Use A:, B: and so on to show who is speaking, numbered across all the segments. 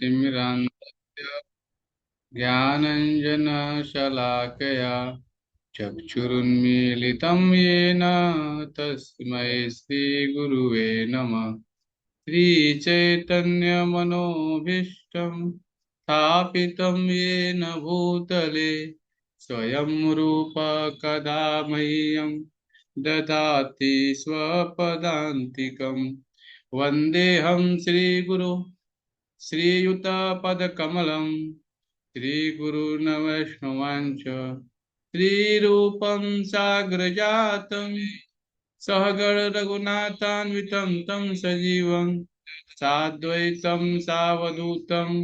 A: ज्ञानतिमिरान्धस्य ज्ञानञ्जनशलाकया चक्षुरुन्मीलितं येन तस्मै श्रीगुरुवे नमः। श्रीचैतन्यमनोभीष्टं स्थापितं येन भूतले स्वयं रूप कदा मह्यं ददाति स्वपदान्तिकम्। वन्देऽहं श्रीगुरो श्रीयुतपदकमलं श्रीगुरून् वैष्णवांश्च श्रीरूपं साग्रजातं सहगण रघुनाथान्वितं तं सजीवं साद्वैतं सावधूतं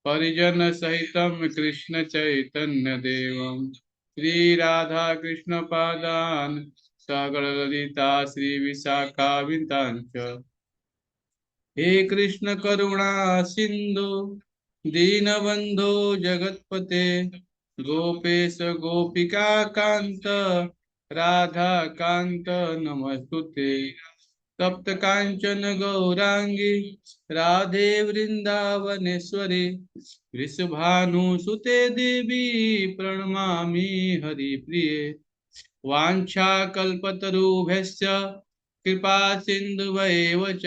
A: परिजनसहितं कृष्णचैतन्यदेवं श्रीराधाकृष्णपादान् सहगण ललिता श्रीविशाखान्वितांश्च। हे कृष्ण करुणा सिंधु दीनबंधो जगतपते गोपेश गोपिका कांत राधा कांत नमस्तुते। तप्त कांचन गौरांगी राधे वृंदावनेश्वरी वृषभानुसुते देवी प्रणमामि हरिप्रिये। वाञ्छाकल्पतरुभ्यश्च कृपा सिन्धुभैव च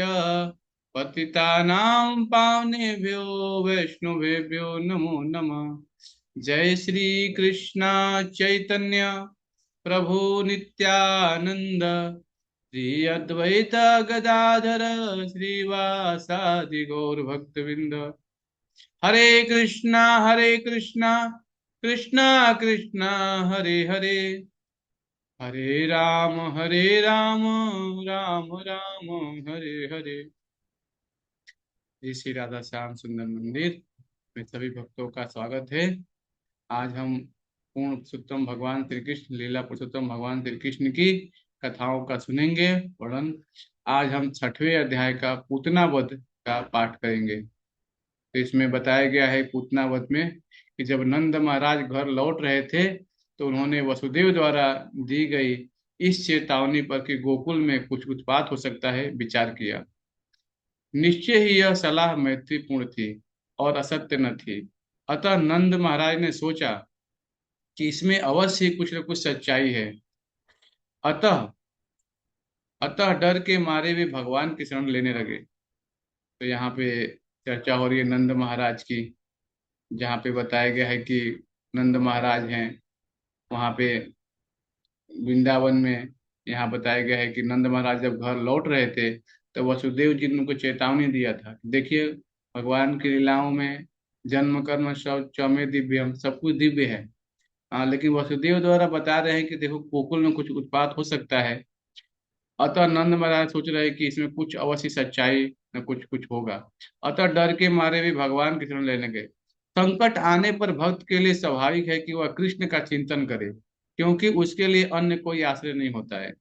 A: पतितानां पावनेभ्यो वैष्णवेभ्यो नमो नमः। जय श्री कृष्ण चैतन्य प्रभु नित्यानंद श्री अद्वैत गदाधर श्रीवासादि गौर भक्तविंद। हरे कृष्णा कृष्णा कृष्णा हरे हरे हरे राम राम राम हरे हरे। जय श्री राधा श्याम सुंदर मंदिर में सभी भक्तों का स्वागत है। आज हम पूर्ण पुरुषोत्तम भगवान श्री कृष्ण लीला पुरुषोत्तम भगवान श्री कृष्ण की कथाओं का सुनेंगे वर्णन। आज हम 6वें अध्याय का पूतना वध का पाठ करेंगे। तो इसमें बताया गया है पूतना वध में कि जब नंद महाराज घर लौट रहे थे तो उन्होंने वसुदेव द्वारा दी गई इस चेतावनी पर कि गोकुल में कुछ उत्पात हो सकता है विचार किया। निश्चय ही यह सलाह मैत्रीपूर्ण थी और असत्य न थी। अतः नंद महाराज ने सोचा कि इसमें अवश्य ही कुछ न कुछ सच्चाई है। अतः अतः डर के मारे वे भगवान की शरण लेने लगे। तो यहाँ पे चर्चा हो रही है नंद महाराज की, जहाँ पे बताया गया है कि नंद महाराज हैं वहाँ पे वृंदावन में। यहाँ बताया गया है कि नंद महाराज जब घर लौट रहे थे तो वसुदेव जी ने उनको चेतावनी दिया था, देखिए भगवान की लीलाओं में जन्म कर्म शौच में दिव्यम सब कुछ दिव्य है। लेकिन वसुदेव द्वारा बता रहे हैं कि देखो गोकुल में कुछ उत्पात हो सकता है। अतः नंद महाराज सोच रहे हैं कि इसमें कुछ अवश्य सच्चाई न कुछ कुछ होगा। अतः डर के मारे भी भगवान की शरण लेने गए। संकट आने पर भक्त के लिए स्वाभाविक है कि वह कृष्ण का चिंतन करे, क्योंकि उसके लिए अन्य कोई आश्रय नहीं होता है।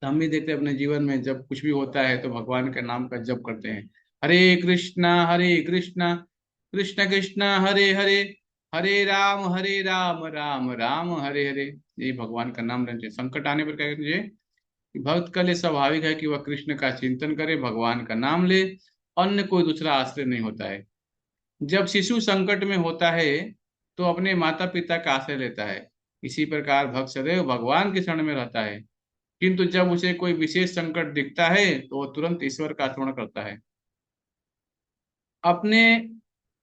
A: तो हम भी देखते हैं अपने जीवन में जब कुछ भी होता है तो भगवान के नाम का जप करते हैं। हरे कृष्णा कृष्ण कृष्ण हरे हरे हरे राम राम राम हरे हरे। ये भगवान का नाम लेते हैं। संकट आने पर क्या करना चाहिए कि भक्त के लिए स्वाभाविक है कि वह कृष्ण का चिंतन करे, भगवान का नाम ले। अन्य कोई दूसरा आश्रय नहीं होता है। जब शिशु संकट में होता है तो अपने माता पिता का आश्रय लेता है। इसी प्रकार भक्त सदैव भगवान की शरण में रहता है। किंतु जब उसे कोई विशेष संकट दिखता है तो वह तुरंत ईश्वर का स्मरण करता है। अपने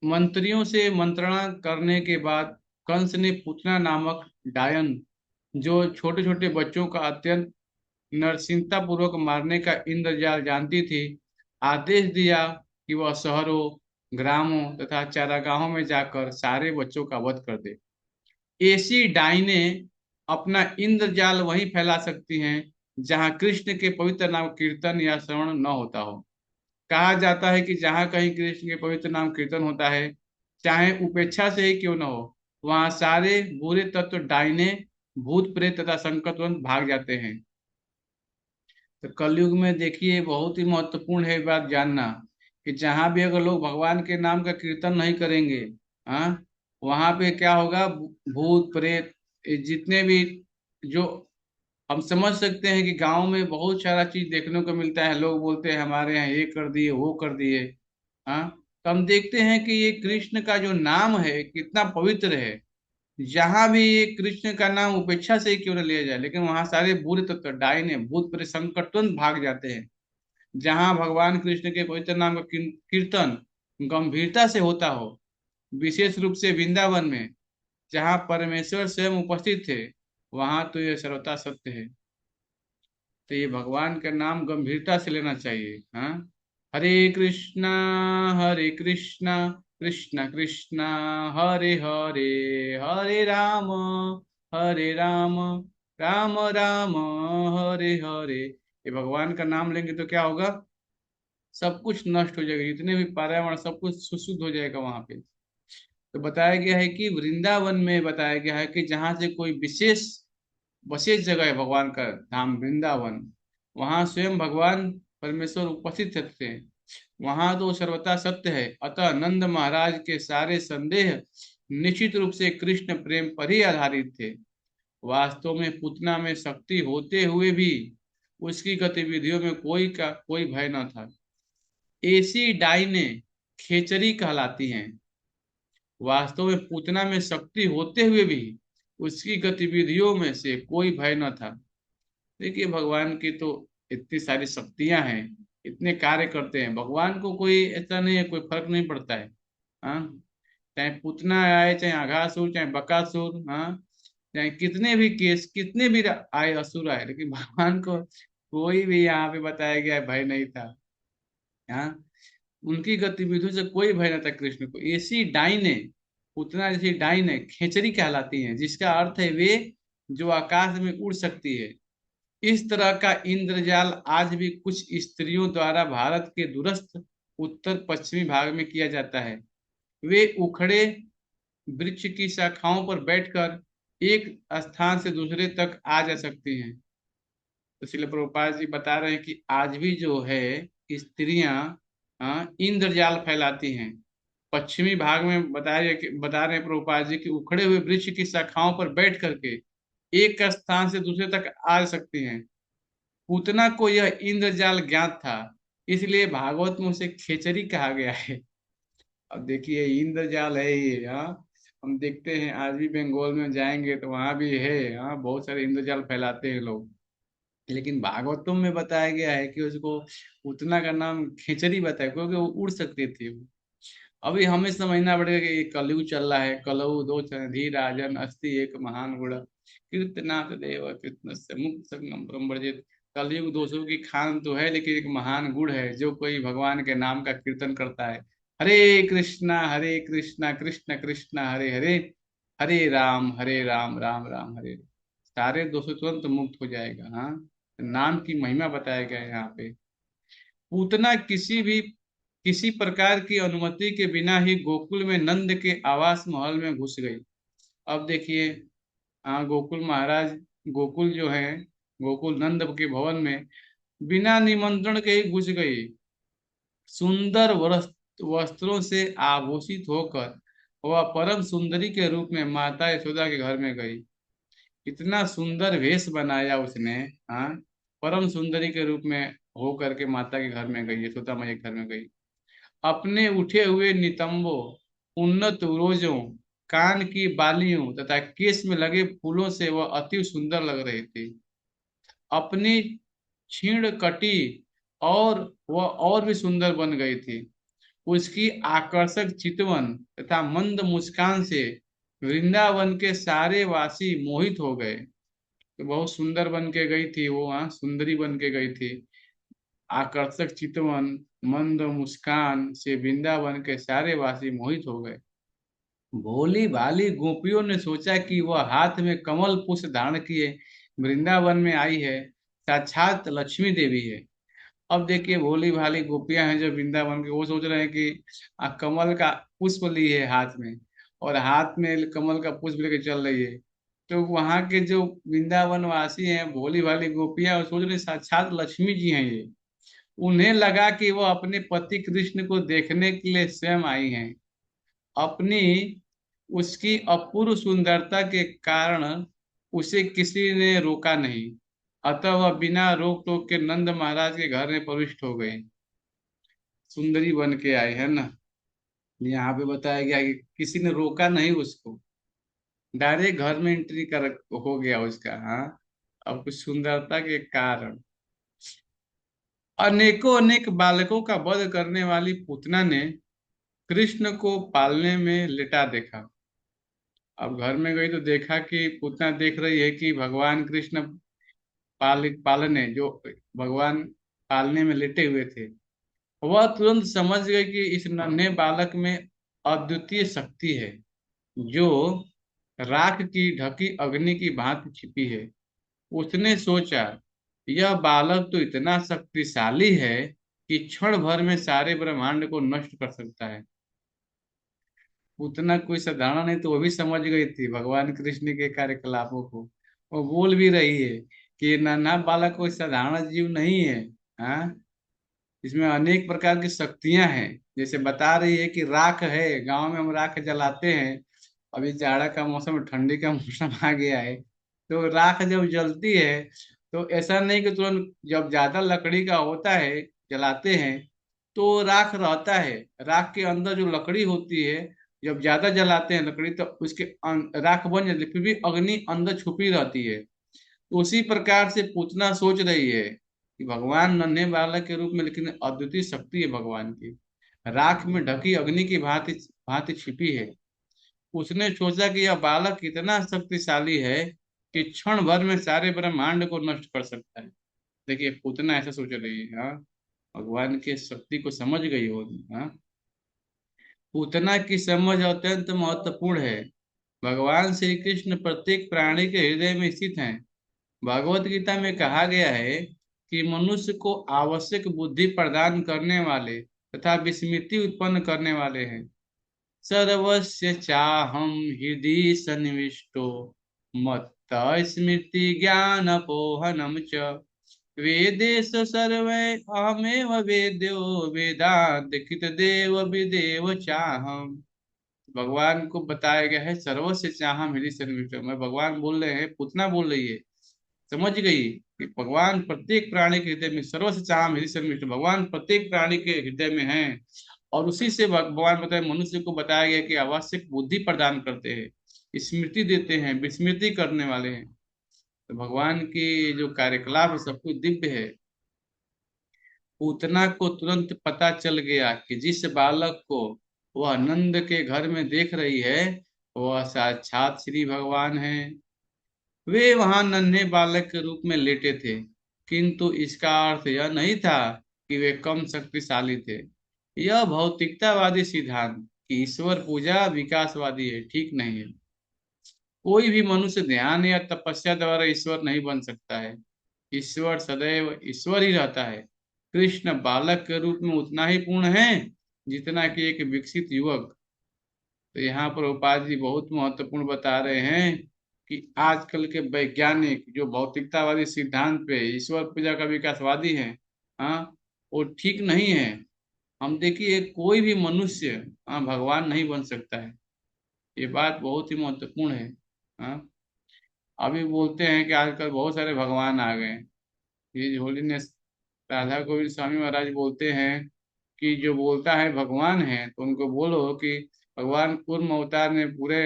A: मंत्रियों से मंत्रणा करने के बाद कंस ने पूतना नामक डायन, जो छोटे छोटे बच्चों का अत्यंत नरसिंहता पूर्वक मारने का इंद्रजाल जानती थी, आदेश दिया कि वह शहरों ग्रामों तथा चारागाहों में जाकर सारे बच्चों का वध कर दे। ऐसी डाइनें अपना इंद्रजाल वहीं फैला सकती हैं जहां कृष्ण के पवित्र नाम कीर्तन या श्रवण न होता हो। कहा जाता है कि जहां कहीं कृष्ण के पवित्र नाम कीर्तन होता है, चाहे उपेक्षा से ही क्यों न हो, वहां सारे बुरे तत्व डाइने भूत प्रेत तथा संकट तुरंत भाग जाते हैं। तो कलयुग में देखिए बहुत ही महत्वपूर्ण है बात जानना कि जहां भी अगर लोग भगवान के नाम का कीर्तन नहीं करेंगे, हाँ, वहां पे क्या होगा, भूत प्रेत ये जितने भी, जो हम समझ सकते हैं कि गांव में बहुत सारा चीज देखने को मिलता है। लोग बोलते हैं हमारे यहाँ ये कर दिए वो कर दिए, हाँ, तो हम देखते हैं कि ये कृष्ण का जो नाम है कितना पवित्र है। जहां भी ये कृष्ण का नाम उपेक्षा से ही क्यों न लिया जाए, लेकिन वहां सारे बुरे तत्व डायने भूत प्रेत संकट तुरंत भाग जाते हैं। जहां भगवान कृष्ण के पवित्र नाम का कीर्तन गंभीरता से होता हो, विशेष रूप से वृंदावन में जहाँ परमेश्वर स्वयं उपस्थित थे, वहां तो ये सर्वथा सत्य है। तो ये भगवान का नाम गंभीरता से लेना चाहिए। हाँ, हरे कृष्णा, हरे कृष्णा, कृष्णा कृष्णा, हरे हरे, हरे राम, हरे राम, राम राम, हरे हरे। ये भगवान का नाम लेंगे तो क्या होगा? सब कुछ नष्ट हो जाएगा, जितने भी पर्यावरण सब कुछ शुद्ध हो जाएगा वहां पे। तो बताया गया है कि वृंदावन में बताया गया है कि जहाँ से कोई विशेष जगह है भगवान का धाम वृंदावन, वहां स्वयं भगवान परमेश्वर उपस्थित थे। वहां तो सर्वथा सत्य है। अतः नंद महाराज के सारे संदेह निश्चित रूप से कृष्ण प्रेम पर ही आधारित थे। वास्तव में पूतना में शक्ति होते हुए भी उसकी गतिविधियों में कोई भय न था। ऐसी डाइने खेचरी कहलाती हैं। वास्तव में पूतना में शक्ति होते हुए भी उसकी गतिविधियों में से कोई भय न था। देखिए भगवान की तो इतनी सारी शक्तियां हैं, इतने कार्य करते हैं, भगवान को कोई ऐसा नहीं है, कोई फर्क नहीं पड़ता है। हाँ, चाहे पूतना आए, चाहे अघासुर, चाहे बकासुर, हाँ, चाहे कितने भी केस, कितने भी आए असुर आए, लेकिन भगवान को कोई भी यहाँ पे बताया गया है भय नहीं था। हाँ, उनकी गतिविधियों से कोई भय न था कृष्ण को। ऐसी डाइने, पूतना जैसी डाइने खेचरी कहलाती हैं, जिसका अर्थ है वे जो आकाश में उड़ सकती है। इस तरह का इंद्रजाल आज भी कुछ स्त्रियों द्वारा भारत के दूरस्थ उत्तर पश्चिमी भाग में किया जाता है। वे उखड़े वृक्ष की शाखाओं पर बैठकर एक स्थान से दूसरे तक आ जा सकती हैं। तो श्रील प्रभुपाद जी बता रहे हैं कि आज भी जो है स्त्रियां, हाँ, इंद्रजाल फैलाती हैं। पश्चिमी भाग में बता रहे हैं प्रभुपाद जी कि उखड़े हुए वृक्ष की शाखाओं पर बैठ करके एक स्थान से दूसरे तक आ सकती हैं। पूतना को यह इंद्रजाल ज्ञात था, इसलिए भागवत में उसे खेचरी कहा गया है। अब देखिए इंद्रजाल है ये। हाँ, हम देखते हैं आज भी बंगाल में जाएंगे तो वहां भी है। हाँ, बहुत सारे इंद्रजाल फैलाते हैं लोग। लेकिन भागवतम में बताया गया है कि उसको पूतना का नाम खेचरी बताया, क्योंकि वो उड़ सकती थी वो। अभी हमें समझना पड़ेगा कि ये कलयुग चल रहा है। कलऊ दो धी राजन अस्ति एक महान गुण, कीर्तनाथ देव कृष्ण से मुक्त संगम ब्रह्मजित। कलयुग दोषों की खान तो है, लेकिन एक महान गुण है, जो कोई भगवान के नाम का कीर्तन करता है। हरे कृष्णा कृष्ण कृष्ण हरे हरे, हरे राम राम राम हरे हरे। सारे दोषों तुरंत मुक्त हो जाएगा। हाँ, नाम की महिमा बताया गया है यहाँ पे। पूतना किसी प्रकार की अनुमति के बिना ही गोकुल में नंद के आवास महल में घुस गई। अब देखिए, हाँ, गोकुल महाराज, गोकुल जो है, गोकुल नंद के भवन में बिना निमंत्रण के ही घुस गई। सुंदर वस्त्रों से आभूषित होकर वह परम सुंदरी के रूप में माता यशोदा के घर में गई। इतना सुंदर वेश बनाया उसने। हाँ, परम सुंदरी के रूप में हो करके माता के घर में गई, यशोदा मैया के घर में गई। अपने उठे हुए नितंबों, उन्नत उरोजों, कान की बालियों तथा केस में लगे फूलों से वह अति सुंदर लग रही थी। अपनी क्षीण कटी और वह और भी सुंदर बन गई थी। उसकी आकर्षक चितवन तथा मंद मुस्कान से वृंदावन के सारे वासी मोहित हो गए। तो बहुत सुंदर बन के गई थी वो, वहाँ सुंदरी बन के गई थी। आकर्षक चितवन, मंद मुस्कान से वृंदावन के सारे वासी मोहित हो गए। भोली भाली गोपियों ने सोचा कि वह हाथ में कमल पुष्प धारण किए वृंदावन में आई है, साक्षात लक्ष्मी देवी है। अब देखिए भोली भाली गोपियां हैं जो वृंदावन के, वो सोच रहे हैं कि कमल का पुष्प लिए है हाथ में, और हाथ में कमल का पुष्प लेके चल रही है। तो वहां के जो वृंदावन वासी हैं, भोली भाली गोपियां, वो सोच रहे हैं साक्षात लक्ष्मी जी हैं ये। उन्हें लगा कि वो अपने पति कृष्ण को देखने के लिए स्वयं आई हैं। अपनी उसकी अपूर्व सुंदरता के कारण उसे किसी ने रोका नहीं। अतः वह बिना रोक टोक के नंद महाराज के घर में प्रविष्ट हो गए। सुंदरी बन के आए है ना। यहाँ पे बताया गया कि किसी ने रोका नहीं उसको, डायरेक्ट घर में एंट्री कर हो गया उसका। हाँ, अब कुछ सुंदरता के कारण अनेकों अनेक बालकों का वध करने वाली पूतना ने कृष्ण को पालने में लिटा देखा। अब घर में गई तो देखा कि पूतना देख रही है कि भगवान कृष्ण पालने जो भगवान पालने में लेटे हुए थे। वह तुरंत समझ गई कि इस नन्हे बालक में अद्वितीय शक्ति है, जो राख की ढकी अग्नि की भांति छिपी है। उसने सोचा, यह बालक तो इतना शक्तिशाली है कि क्षण भर में सारे ब्रह्मांड को नष्ट कर सकता है। उतना कोई साधारण नहीं, तो वो भी समझ गई थी भगवान कृष्ण के कार्यकलापों को। वो बोल भी रही है कि ये नन्हा बालक कोई साधारण जीव नहीं है। हाँ, इसमें अनेक प्रकार की शक्तियां हैं। जैसे बता रही है कि राख है, गांव में हम राख जलाते हैं। अभी जाड़ा का मौसम, ठंडी का मौसम आ गया है, तो राख जब जलती है तो ऐसा नहीं कि तुरंत, जब ज्यादा लकड़ी का होता है जलाते हैं तो राख रहता है। राख के अंदर जो लकड़ी होती है, जब ज्यादा जलाते हैं लकड़ी तो उसके राख बन जाती है, फिर भी अग्नि अंदर छुपी रहती है। तो उसी प्रकार से पूतना सोच रही है कि भगवान नन्हे बालक के रूप में, लेकिन अद्वितीय शक्ति है भगवान की, राख में ढकी अग्नि की भांति भांति छिपी है। उसने सोचा कि यह बालक इतना शक्तिशाली है कि क्षण भर में सारे ब्रह्मांड को नष्ट कर सकता है। देखिए पूतना ऐसा सोच रही है। हाँ, भगवान की शक्ति को समझ गई हो। हाँ, पूतना की समझ अत्यंत महत्वपूर्ण है। भगवान श्री कृष्ण प्रत्येक प्राणी के हृदय में स्थित हैं। भगवत गीता में कहा गया है कि मनुष्य को आवश्यक बुद्धि प्रदान करने वाले तथा विस्मृति उत्पन्न करने वाले हैं। सर्वस्य चाहम हृदि सन्निविष्टो मत्त स्मृति ज्ञान पोहनम च वेदेश सर्वे अहमेव वेद्यो वेदांत कृत देव विदेव चाहम। भगवान को बताया गया है सर्वस्य चाहम हृदि सन्निविष्टो, मैं भगवान बोल रहे हैं, पूतना बोल रही है। समझ गई कि भगवान प्रत्येक प्राणी के हृदय में, सर्वस्य चाहम हृदय सन्निविष्टो, भगवान प्रत्येक प्राणी के हृदय में है। और उसी से भगवान बताए, मनुष्य को बताया गया कि आवश्यक बुद्धि प्रदान करते हैं, स्मृति देते हैं, विस्मृति करने वाले हैं। तो भगवान की जो कार्यकलाप है सब कुछ दिव्य है। पूतना को तुरंत पता चल गया कि जिस बालक को वह नंद के घर में देख रही है वह साक्षात श्री भगवान है। वे वहां नन्हे बालक के रूप में लेटे थे, किंतु इसका अर्थ यह नहीं था कि वे कम शक्तिशाली थे। यह भौतिकतावादी सिद्धांत कि ईश्वर पूजा विकासवादी है, ठीक नहीं है। कोई भी मनुष्य ध्यान या तपस्या द्वारा ईश्वर नहीं बन सकता है। ईश्वर सदैव ईश्वर ही रहता है। कृष्ण बालक के रूप में उतना ही पूर्ण है जितना कि एक विकसित युवक। तो यहाँ पर उपाध्याय जी बहुत महत्वपूर्ण बता रहे हैं कि आजकल के वैज्ञानिक जो भौतिकतावादी सिद्धांत पे ईश्वर पूजा का विकासवादी हैं, हाँ, वो ठीक नहीं है। हम देखिए कोई भी मनुष्य, हाँ, भगवान नहीं बन सकता है। ये बात बहुत ही महत्वपूर्ण है। हाँ, अभी बोलते हैं कि आजकल बहुत सारे भगवान आ गए हैं। ये होलीनेस राधा गोविंद स्वामी महाराज बोलते हैं कि जो बोलता है भगवान है तो उनको बोलो कि भगवान कूर्म अवतार ने पूरे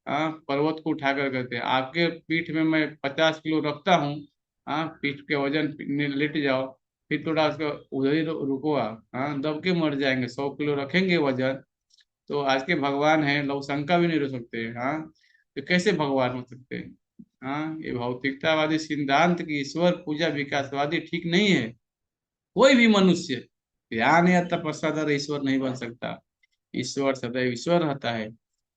A: पर्वत को उठा कर करते हैं। आपके पीठ में मैं 50 किलो रखता हूँ, हाँ, पीठ के वजन लेट जाओ, फिर थोड़ा उसको उधर ही रुको आप, हाँ, दब के मर जाएंगे। 100 किलो रखेंगे वजन, तो आज के भगवान हैं, लोग शंका भी नहीं रख सकते। हाँ, तो कैसे भगवान हो सकते हैं। हाँ, ये भौतिकतावादी सिद्धांत की ईश्वर पूजा विकासवादी ठीक नहीं है। कोई भी मनुष्य ध्यान या तपस्या द्वारा ईश्वर नहीं बन सकता। ईश्वर सदैव ईश्वर रहता है।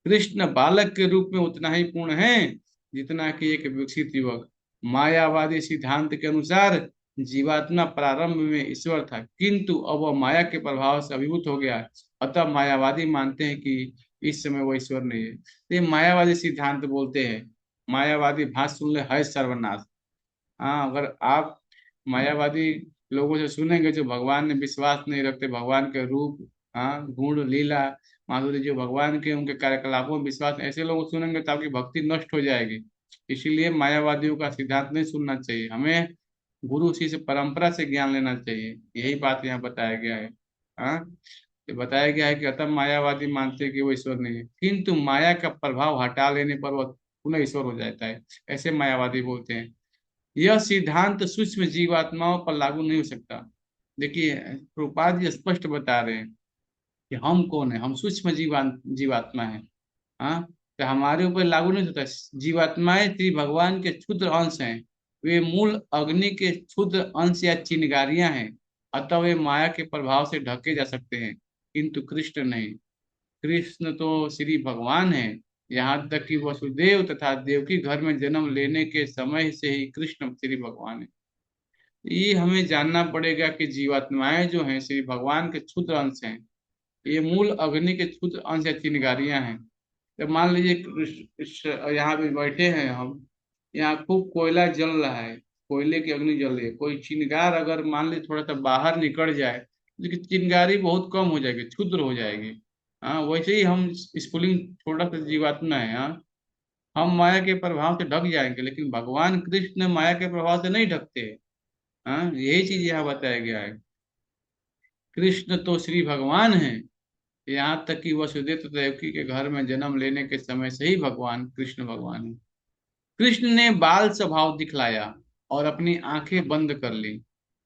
A: कृष्ण बालक के रूप में उतना ही पूर्ण है जितना कि एक विकसित युवक। मायावादी सिद्धांत के अनुसार जीवात्मा प्रारंभ में ईश्वर था, किंतु अब वह माया के प्रभाव से अभिभूत हो गया। अतः मायावादी मानते हैं कि इस समय वो ईश्वर नहीं है। तो ये मायावादी सिद्धांत बोलते हैं। मायावादी भाषा सुन ले है सर्वनाश। हाँ, अगर आप मायावादी लोगों से सुनेंगे जो भगवान में विश्वास नहीं रखते, भगवान के रूप, हाँ, गुण लीला माधुर्य, जो भगवान के उनके कार्यकलापों में विश्वास, ऐसे लोग सुनेंगे तो आपकी भक्ति नष्ट हो जाएगी। इसीलिए मायावादियों का सिद्धांत नहीं सुनना चाहिए। हमें गुरु शिष्य परंपरा से ज्ञान लेना चाहिए। यही बात यहाँ बताया गया है। हाँ, ये बताया गया है कि अतः मायावादी मानते हैं कि वो ईश्वर नहीं है, किंतु माया का प्रभाव हटा लेने पर वह पुनः ईश्वर हो जाता है, ऐसे मायावादी बोलते हैं। यह सिद्धांत सूक्ष्म जीवात्माओं पर लागू नहीं हो सकता। देखिए, प्रभुपाद जी स्पष्ट बता रहे हैं कि हम कौन है, हम सूक्ष्म जीवात्मा है। हाँ, तो हमारे ऊपर लागू नहीं होता। जीवात्माएं श्री भगवान के क्षुद्र अंश हैं। वे मूल अग्नि के क्षुद्र अंश या चिंगारियां हैं। अतः वे माया के प्रभाव से ढके जा सकते हैं, किंतु कृष्ण नहीं। कृष्ण तो श्री भगवान है। यहाँ तक कि वसुदेव तथा देवकी घर में जन्म लेने के समय से ही कृष्ण श्री भगवान है। ये हमें जानना पड़ेगा कि जीवात्माएं जो हैं श्री भगवान के क्षुद्र अंश हैं। ये मूल अग्नि के क्षुद्र अंश या चिंगारियां हैं। तो मान लीजिए यहाँ पे बैठे हैं हम, यहाँ खूब कोयला जल रहा है, कोयले की अग्नि जल रही है, कोई चिंगार अगर मान लीजिए थोड़ा सा बाहर निकल जाए, लेकिन चिंगारी बहुत कम हो जाएगी, क्षुद्र हो जाएगी। हाँ, वैसे ही हम स्फुलिंग छोटा सा जीवात्मा है। हाँ, हम माया के प्रभाव से ढक जाएंगे, लेकिन भगवान कृष्ण माया के प्रभाव से नहीं ढकते। हाँ, यही चीज यहाँ बताया गया है। कृष्ण तो श्री भगवान है। यहाँ तक कि वसुदेव तथा देवकी के घर में जन्म लेने के समय से ही भगवान कृष्ण भगवान है। कृष्ण ने बाल स्वभाव दिखलाया और अपनी आंखें बंद कर ली,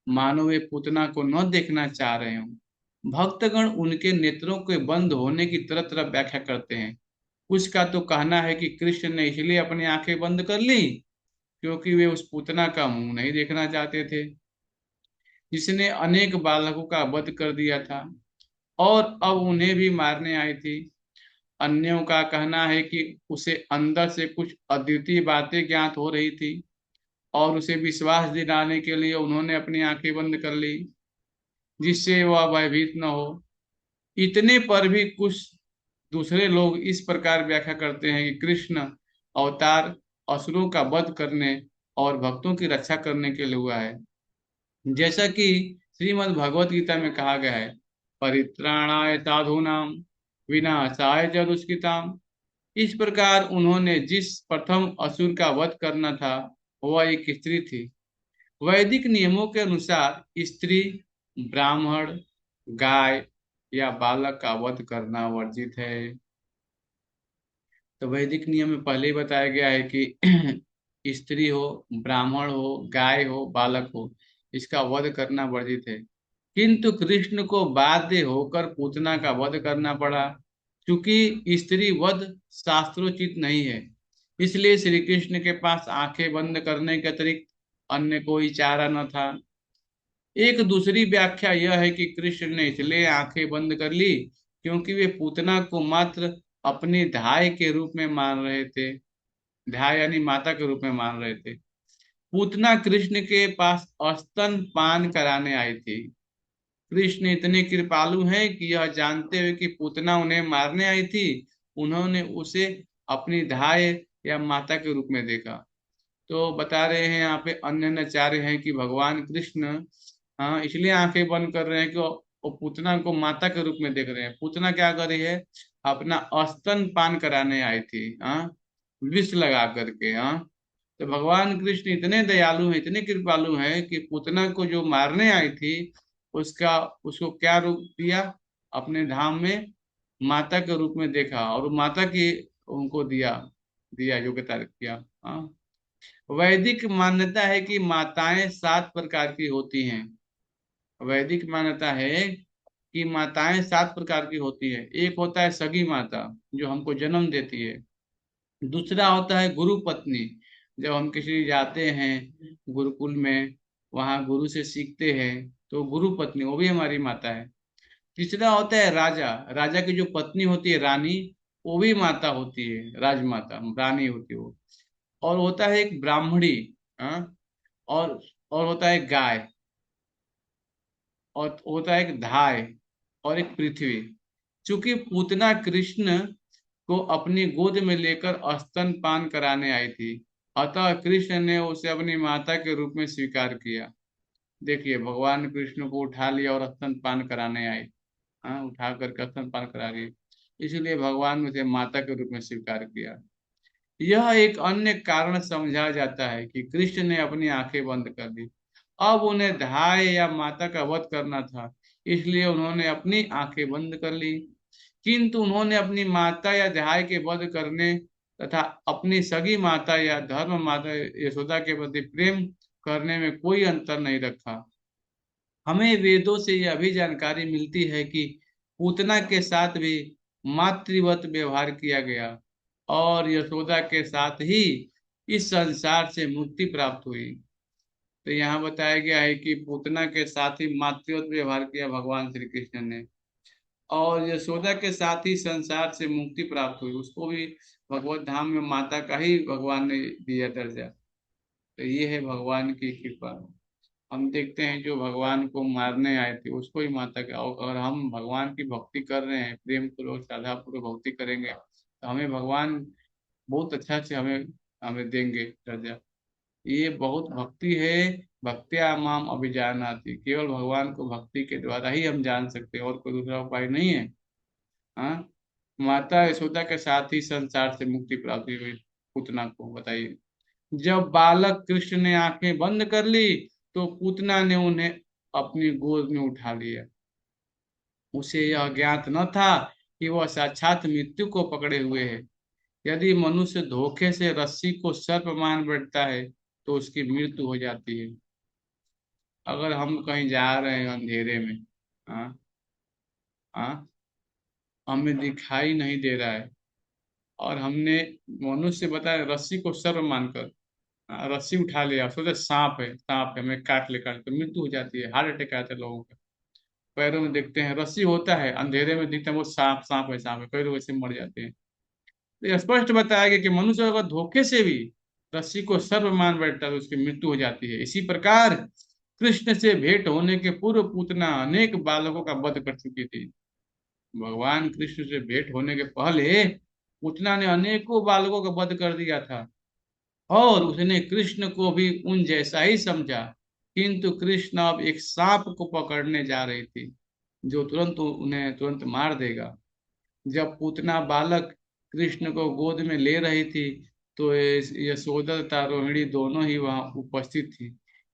A: मानो वे पूतना को न देखना चाह रहे हों। भक्तगण उनके नेत्रों के बंद होने की तरह तरह व्याख्या करते हैं। कुछ का तो कहना है कि कृष्ण ने इसलिए अपनी आंखें बंद कर ली क्योंकि वे उस पूतना का मुंह नहीं देखना चाहते थे, जिसने अनेक बालकों का वध कर दिया था और अब उन्हें भी मारने आई थी। अन्यों का कहना है कि उसे अंदर से कुछ अद्वितीय बातें ज्ञात हो रही थी और उसे विश्वास दिलाने के लिए उन्होंने अपनी आंखें बंद कर ली, जिससे वह भयभीत न हो। इतने पर भी कुछ दूसरे लोग इस प्रकार व्याख्या करते हैं कि कृष्ण अवतार असुरों का वध करने और भक्तों की रक्षा करने के लिए हुआ है, जैसा कि श्रीमद् भगवत गीता में कहा गया है, परित्राणाय साधूनाम विनाशाय च दुष्कृताम। इस प्रकार उन्होंने जिस प्रथम असुर का वध करना था वह एक स्त्री थी। वैदिक नियमों के अनुसार स्त्री, ब्राह्मण, गाय या बालक का वध करना वर्जित है। तो वैदिक नियम में पहले ही बताया गया है कि स्त्री हो, ब्राह्मण हो, गाय हो, बालक हो, इसका वध करना वर्जित है। किंतु कृष्ण को बाध्य होकर पूतना का वध करना पड़ा, क्योंकि स्त्री वध शास्त्रोचित नहीं है। इसलिए श्री कृष्ण के पास आंखें बंद करने के अतिरिक्त अन्य कोई चारा न था। एक दूसरी व्याख्या यह है कि कृष्ण ने इसलिए आंखें बंद कर ली क्योंकि वे पूतना को मात्र अपनी धाय के रूप में मान रहे थे। धाय यानी माता के रूप में मान रहे थे। पूतना कृष्ण के पास स्तन पान कराने आई थी। कृष्ण इतने कृपालु हैं कि यह जानते हुए कि पूतना उन्हें मारने आई थी, उन्होंने उसे अपनी धाय या माता के रूप में देखा। तो बता रहे हैं यहाँ पे अन्य नचार्य हैं कि भगवान कृष्ण, हाँ, इसलिए आंखें बंद कर रहे हैं कि वो पूतना को माता के रूप में देख रहे हैं। पूतना क्या कर रही है, अपना स्तन पान कराने आई थी, हाँ, विष लगा करके। हाँ, तो भगवान कृष्ण इतने दयालु हैं, इतने कृपालु हैं कि पूतना को जो मारने आई थी उसका उसको क्या रूप दिया, अपने धाम में माता के रूप में देखा और वो माता की उनको दिया दिया योग्यता किया। हाँ, वैदिक मान्यता है कि माताएं 7 प्रकार की होती हैं। वैदिक मान्यता है कि माताएं 7 प्रकार की होती है। एक होता है सगी माता, जो हमको जन्म देती है। दूसरा होता है गुरु पत्नी, जब हम किसी जाते हैं गुरुकुल में, वहां गुरु से सीखते हैं, तो गुरु पत्नी वो भी हमारी माता है। तीसरा होता है राजा, राजा की जो पत्नी होती है रानी, वो भी माता होती है, राजमाता रानी होती है वो। और होता है एक ब्राह्मणी, हाँ, और और होता है गाय, और होता है एक धाय, और एक पृथ्वी। चूंकि पूतना कृष्ण को अपनी गोद में लेकर स्तन पान कराने आई थी, अतः कृष्ण ने उसे अपनी माता के रूप में स्वीकार किया। देखिए, भगवान कृष्ण को उठा लिया और स्तन पान कराने आए। हाँ, उठा करके स्तन पान करा रही, इसलिए भगवान ने उसे माता के रूप में स्वीकार किया। यह एक अन्य कारण समझा जाता है कि कृष्ण ने अपनी आंखें बंद कर दी। अब उन्हें धाय या माता का वध करना था, इसलिए उन्होंने अपनी आंखें बंद कर ली। किंतु उन्होंने अपनी माता या जहाई के वध करने तथा अपनी सगी माता या धर्म माता यशोदा के प्रति प्रेम करने में कोई अंतर नहीं रखा। हमें वेदों से यह भी जानकारी मिलती है कि पूतना के साथ भी मातृवत व्यवहार किया गया और यशोदा के साथ ही इस संसार से मुक्ति प्राप्त हुई। तो यहाँ बताया गया है कि पूतना के साथ ही मातृवत व्यवहार किया भगवान श्री कृष्ण ने, और यशोदा के साथ ही संसार से मुक्ति प्राप्त हुई। उसको भी भगवत धाम में माता का ही भगवान ने दिया दर्जा। तो ये है भगवान की कृपा। हम देखते हैं जो भगवान को मारने आए थे उसको ही माता का, और अगर हम भगवान की भक्ति कर रहे हैं, प्रेम पूर्वक श्रद्धा पूर्वक भक्ति करेंगे तो हमें भगवान बहुत अच्छा से हमें हमें देंगे दर्जा। ये बहुत भक्ति है। भक्त्या माम अभिजानाति, केवल भगवान को भक्ति के द्वारा ही हम जान सकते हैं, और कोई दूसरा उपाय नहीं है। हाँ, माता यशोदा के साथ ही संसार से मुक्ति प्राप्ति हुई पूतना को। बताइए, जब बालक कृष्ण ने आंखें बंद कर ली तो पूतना ने उन्हें अपनी गोद में उठा लिया। उसे यह ज्ञात न था कि वह साक्षात मृत्यु को पकड़े हुए है। यदि मनुष्य धोखे से रस्सी को सर्प मान बैठता है तो उसकी मृत्यु हो जाती है। अगर हम कहीं जा रहे हैं अंधेरे में, हाँ हाँ, हमें दिखाई नहीं दे रहा है, और हमने मनुष्य बताया रस्सी को सर्प मानकर रस्सी उठा लिया, सोचे सांप है, सांप है, हमें काट ले, काट तो मृत्यु हो जाती है, हार्ट अटैक आता है लोगों का। पैरों में देखते हैं रस्सी होता है, अंधेरे में दिखता है वो सांप, सांप है, सांप है, कई लोग ऐसे मर जाते हैं। तो यह स्पष्ट बताया गया कि मनुष्य अगर धोखे से भी रस्सी को सर्प मान बैठता है तो उसकी मृत्यु हो जाती है। इसी प्रकार कृष्ण से भेंट होने के पूर्व पूतना अनेक बालकों का वध कर चुकी थी। भगवान कृष्ण से भेंट होने के पहले पूतना ने अनेकों बालकों का वध कर दिया था, और उसने कृष्ण को भी उन जैसा ही समझा। किंतु कृष्ण अब एक सांप को पकड़ने जा रही थी जो तुरंत उन्हें तुरंत मार देगा। जब पूतना बालक कृष्ण को गोद में ले रही थी तो यशोदा तथा रोहिणी दोनों ही वहां उपस्थित थी,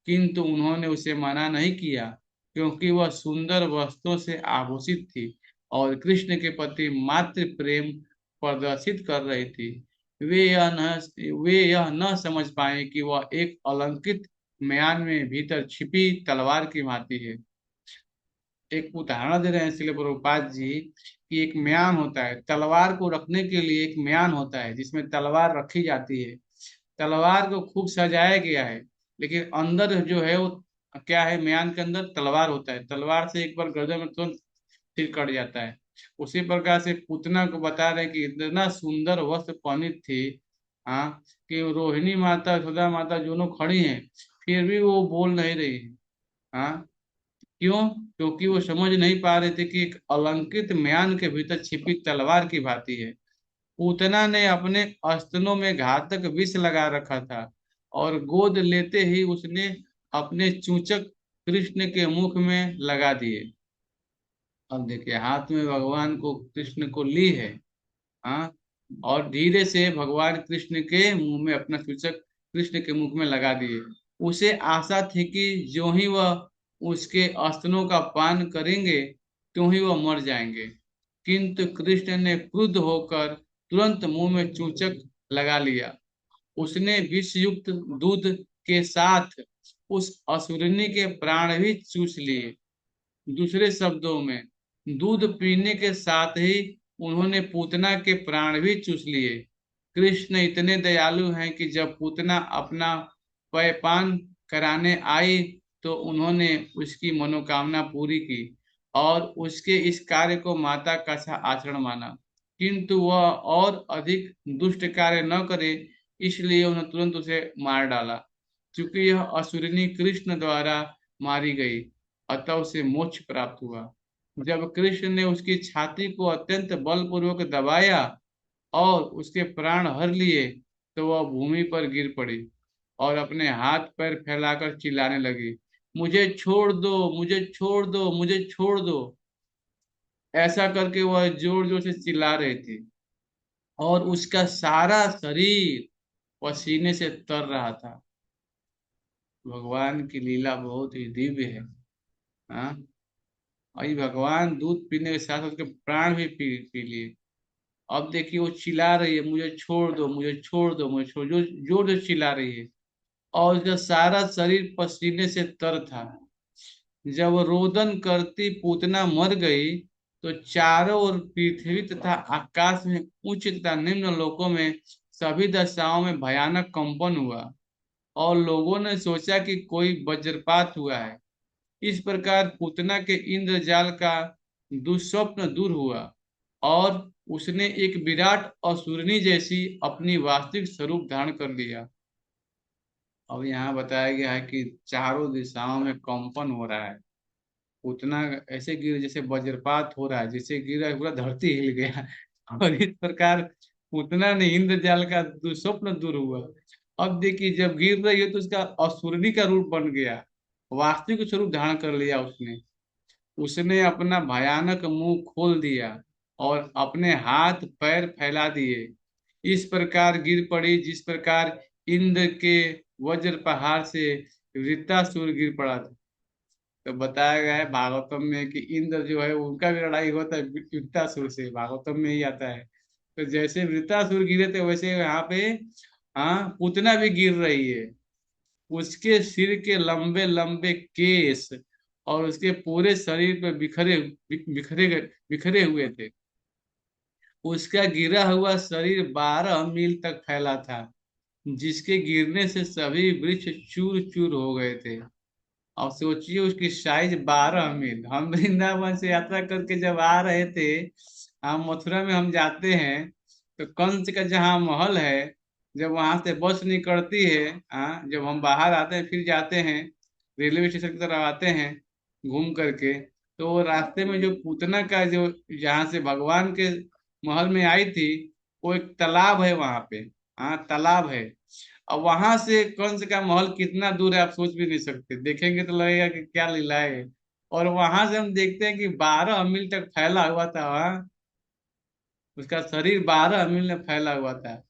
A: किंतु उन्होंने उसे मना नहीं किया क्योंकि वह सुंदर वस्त्रों से आभूषित थी और कृष्ण के प्रति मातृ प्रेम प्रदर्शित कर रही थी। वे यह न समझ पाए कि वह एक अलंकृत म्यान में भीतर छिपी तलवार की भांति है। एक उदाहरण दे रहे हैं इसलिए प्रभुपाद जी कि एक म्यान होता है, तलवार को रखने के लिए एक म्यान होता है जिसमें तलवार रखी जाती है। तलवार को खूब सजाया गया है, लेकिन अंदर जो है वो क्या है, म्यान के अंदर तलवार होता है। तलवार से एक बार गर्दन में तुरंत सिर कट जाता है। उसी प्रकार से पूतना को बता रहे हैं कि इतना सुंदर वस्त्र पहनित थी, हाँ, कि रोहिणी माता यशोदा माता दोनों खड़ी हैं, फिर भी वो बोल नहीं रही है। हाँ, क्यों? क्योंकि वो समझ नहीं पा रहे थे कि एक अलंकृत म्यान के भीतर छिपी तलवार की भांति है। पूतना ने अपने स्तनों में घातक विष लगा रखा था, और गोद लेते ही उसने अपने चूचक कृष्ण के मुख में लगा दिए। अब देखिए, हाथ में भगवान को कृष्ण को ली है, हाँ, और धीरे से भगवान कृष्ण के मुंह में अपना सूचक कृष्ण के मुख में लगा दिए। उसे आशा थी कि जो ही वह उसके स्तनों का पान करेंगे त्यों ही वह मर जाएंगे, किंतु कृष्ण ने क्रुद्ध होकर तुरंत मुंह में चूचक लगा लिया। उसने विषयुक्त दूध के साथ उस असुरनी के प्राण भी चूस लिए। दूसरे शब्दों में, दूध पीने के साथ ही उन्होंने पूतना के प्राण भी चूस लिए। कृष्ण इतने दयालु हैं कि जब पूतना अपना पेयपान कराने आई तो उन्होंने उसकी मनोकामना पूरी की और उसके इस कार्य को माता का सा आचरण माना। किंतु वह और अधिक दुष्ट कार्य न करे, इसलिए उन्होंने तुरंत उसे मार डाला। क्योंकि यह असुरनी कृष्ण द्वारा मारी गई, अतः उसे मोक्ष प्राप्त हुआ। जब कृष्ण ने उसकी छाती को अत्यंत बलपूर्वक दबाया और उसके प्राण हर लिए तो वह भूमि पर गिर पड़ी और अपने हाथ पैर फैलाकर चिल्लाने लगी, मुझे छोड़ दो, मुझे छोड़ दो, मुझे छोड़ दो। ऐसा करके वह जोर जोर से चिल्ला रही थी, और उसका सारा शरीर पसीने से तर रहा था। भगवान की लीला बहुत ही दिव्य है। हाँ, और ये भगवान दूध पीने के साथ उसके प्राण भी पी लिए। अब देखिए वो चिल्ला रही है, मुझे छोड़ दो, मुझे छोड़ दो, मुझे छोड़, जो जोर से चिल्ला रही है। और उसका सारा शरीर पसीने से तर था। जब रोदन करती पूतना मर गई, तो चारों ओर पृथ्वी तथा आकाश में उच्च तथा निम्न लोकों में सभी दशाओं में भयानक कंपन हुआ। और लोगों ने सोचा कि कोई वज्रपात हुआ है। इस प्रकार पूतना के इंद्रजाल का दुस्वप्न दूर हुआ, और उसने एक विराट असुरनी जैसी अपनी वास्तविक स्वरूप धारण कर लिया। अब यहाँ बताया गया है कि चारों दिशाओं में कंपन हो रहा है। उतना ऐसे गिर जैसे वज्रपात हो रहा है, जैसे गिरा पूरा धरती हिल गया। और इस प्रकार उतना ने इंद्रजाल का दुस्वप्न दूर हुआ। अब देखिए जब गिर रही है तो उसका असुरनी का रूप बन गया, वास्तविक स्वरूप धारण कर लिया उसने। उसने अपना भयानक मुंह खोल दिया और अपने हाथ पैर फैला दिए। इस प्रकार गिर पड़ी जिस प्रकार इंद्र के वज्र पहाड़ से वृत्तासुर गिर पड़ा था। तो बताया गया है भागवतम में कि इंद्र जो है उनका भी लड़ाई होता है वृत्तासुर से, भागवतम में ही आता है। तो जैसे वृत्तासुर गिरे थे वैसे यहाँ पे हाँ पूतना भी गिर रही है। उसके सिर के लंबे लंबे केस और उसके पूरे शरीर पे बिखरे बिखरे हुए थे। उसका गिरा हुआ शरीर 12 मील तक फैला था, जिसके गिरने से सभी वृक्ष चूर चूर हो गए थे। अब सोचिए उसकी साइज 12 मील। हम वृंदावन से यात्रा करके जब आ रहे थे, हम मथुरा में हम जाते हैं, तो कंस का जहाँ महल है, जब वहां से बस निकलती है, हाँ जब हम बाहर आते हैं फिर जाते हैं रेलवे स्टेशन की तरफ आते हैं घूम करके, तो वो रास्ते में जो पूतना का जो जहाँ से भगवान के महल में आई थी, वो एक तालाब है वहां पे। हाँ तालाब है। अब वहां से कंस का महल कितना दूर है आप सोच भी नहीं सकते, देखेंगे तो लगेगा कि क्या लीला है। और वहां से हम देखते हैं कि 12 मील तक फैला हुआ था वहाँ, उसका शरीर 12 मील में फैला हुआ था।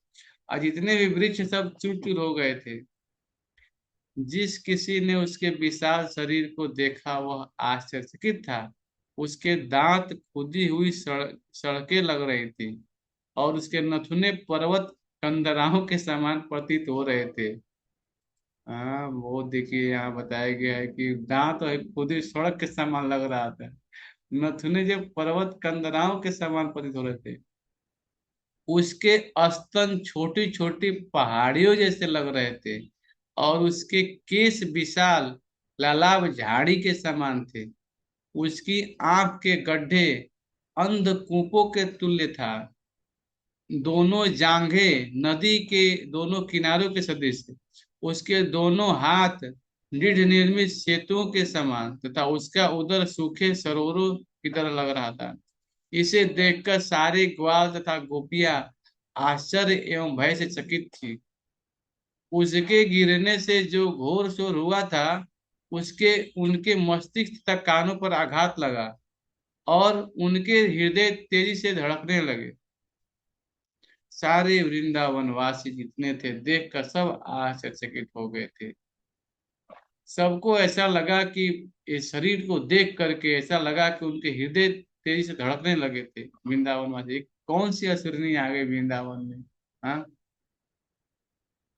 A: और जितने भी वृक्ष सब चूर चूर हो गए थे। जिस किसी ने उसके विशाल शरीर को देखा वह आश्चर्यचकित था। उसके दांत खुदी हुई सड़कें लग रही थी, और उसके नथुने पर्वत कंदराओं के समान प्रतीत हो रहे थे। हाँ वो देखिए यहाँ बताया गया है कि दांत और खुद ही सड़क के समान लग रहा था। नथुने जो पर्वत कंदराओं के समान प्रतीत हो रहे थे। उसके स्तन छोटी छोटी पहाड़ियों जैसे लग रहे थे, और उसके केस विशाल लालाब झाड़ी के समान थे। उसकी आंख के गड्ढे अंधकूपों के तुल्य था। दोनों जांघे नदी के दोनों किनारों के सदृश थे। उसके दोनों हाथ दृढ़ निर्मित सेतुओं के समान, तथा उसका उदर सूखे सरोवरों की तरह लग रहा था। इसे देखकर सारे ग्वाल तथा गोपियां आश्चर्य एवं भय से चकित थी। उसके गिरने से जो घोर शोर हुआ था, उसके उनके मस्तिष्क तथा कानों पर आघात लगा, और उनके हृदय तेजी से धड़कने लगे। सारे वृंदावन वासी जितने थे देखकर सब आश्चर्यचकित हो गए थे। सबको ऐसा लगा कि इस शरीर को देख करके ऐसा लगा कि उनके हृदय तेजी से धड़कने लगे थे। वृंदावन वासी कौन सी असुरनी आ गई वृंदावन में। हाँ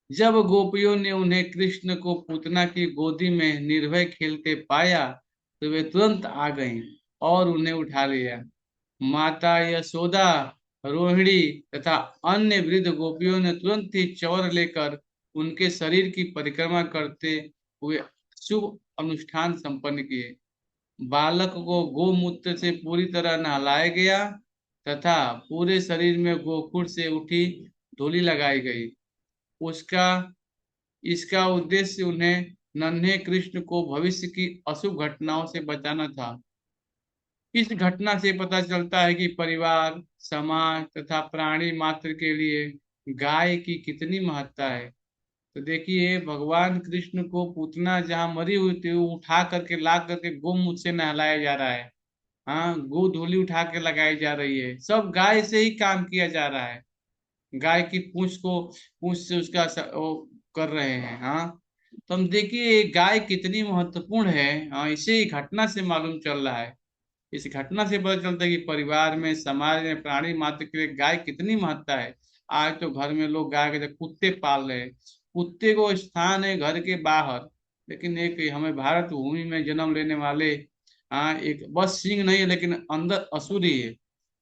A: जब गोपियों ने उन्हें कृष्ण को पूतना की गोदी में निर्भय खेलते पाया, तो वे तुरंत आ गईं और उन्हें उठा लिया। माता यशोदा, रोहिणी तथा अन्य वृद्ध गोपियों ने तुरंत ही चवर लेकर उनके शरीर की परिक्रमा करते हुए शुभ अनुष्ठान संपन्न किए। बालक को गोमूत्र से पूरी तरह नहलाया गया, तथा पूरे शरीर में गोखुर से उठी धूलि लगाई गई। उसका इसका उद्देश्य उन्हें नन्हे कृष्ण को भविष्य की अशुभ घटनाओं से बचाना था। इस घटना से पता चलता है कि परिवार, समाज तथा प्राणी मात्र के लिए गाय की कितनी महत्ता है। तो देखिए भगवान कृष्ण को पूतना जहाँ मरी हुई थी वो उठा करके ला करके गोमूत्र से नहलाया जा रहा है। हाँ गोधूलि उठा के लगाई जा रही है, सब गाय से ही काम किया जा रहा है। गाय की पूंछ से उसका वो कर रहे हैं। हाँ तो हम देखिए गाय कितनी महत्वपूर्ण है, हाँ इसे ही घटना से मालूम चल रहा है। इस घटना से पता चलता है कि परिवार में, समाज में, प्राणी मात्र के लिए गाय कितनी महत्ता है। आज तो घर में लोग गाय के जगह कुत्ते पाल रहे हैं। कुत्ते को स्थान है घर के बाहर, लेकिन एक हमें भारत भूमि में जन्म लेने वाले, हाँ, एक बस सिंह नहीं है लेकिन अंदर असुर ही है।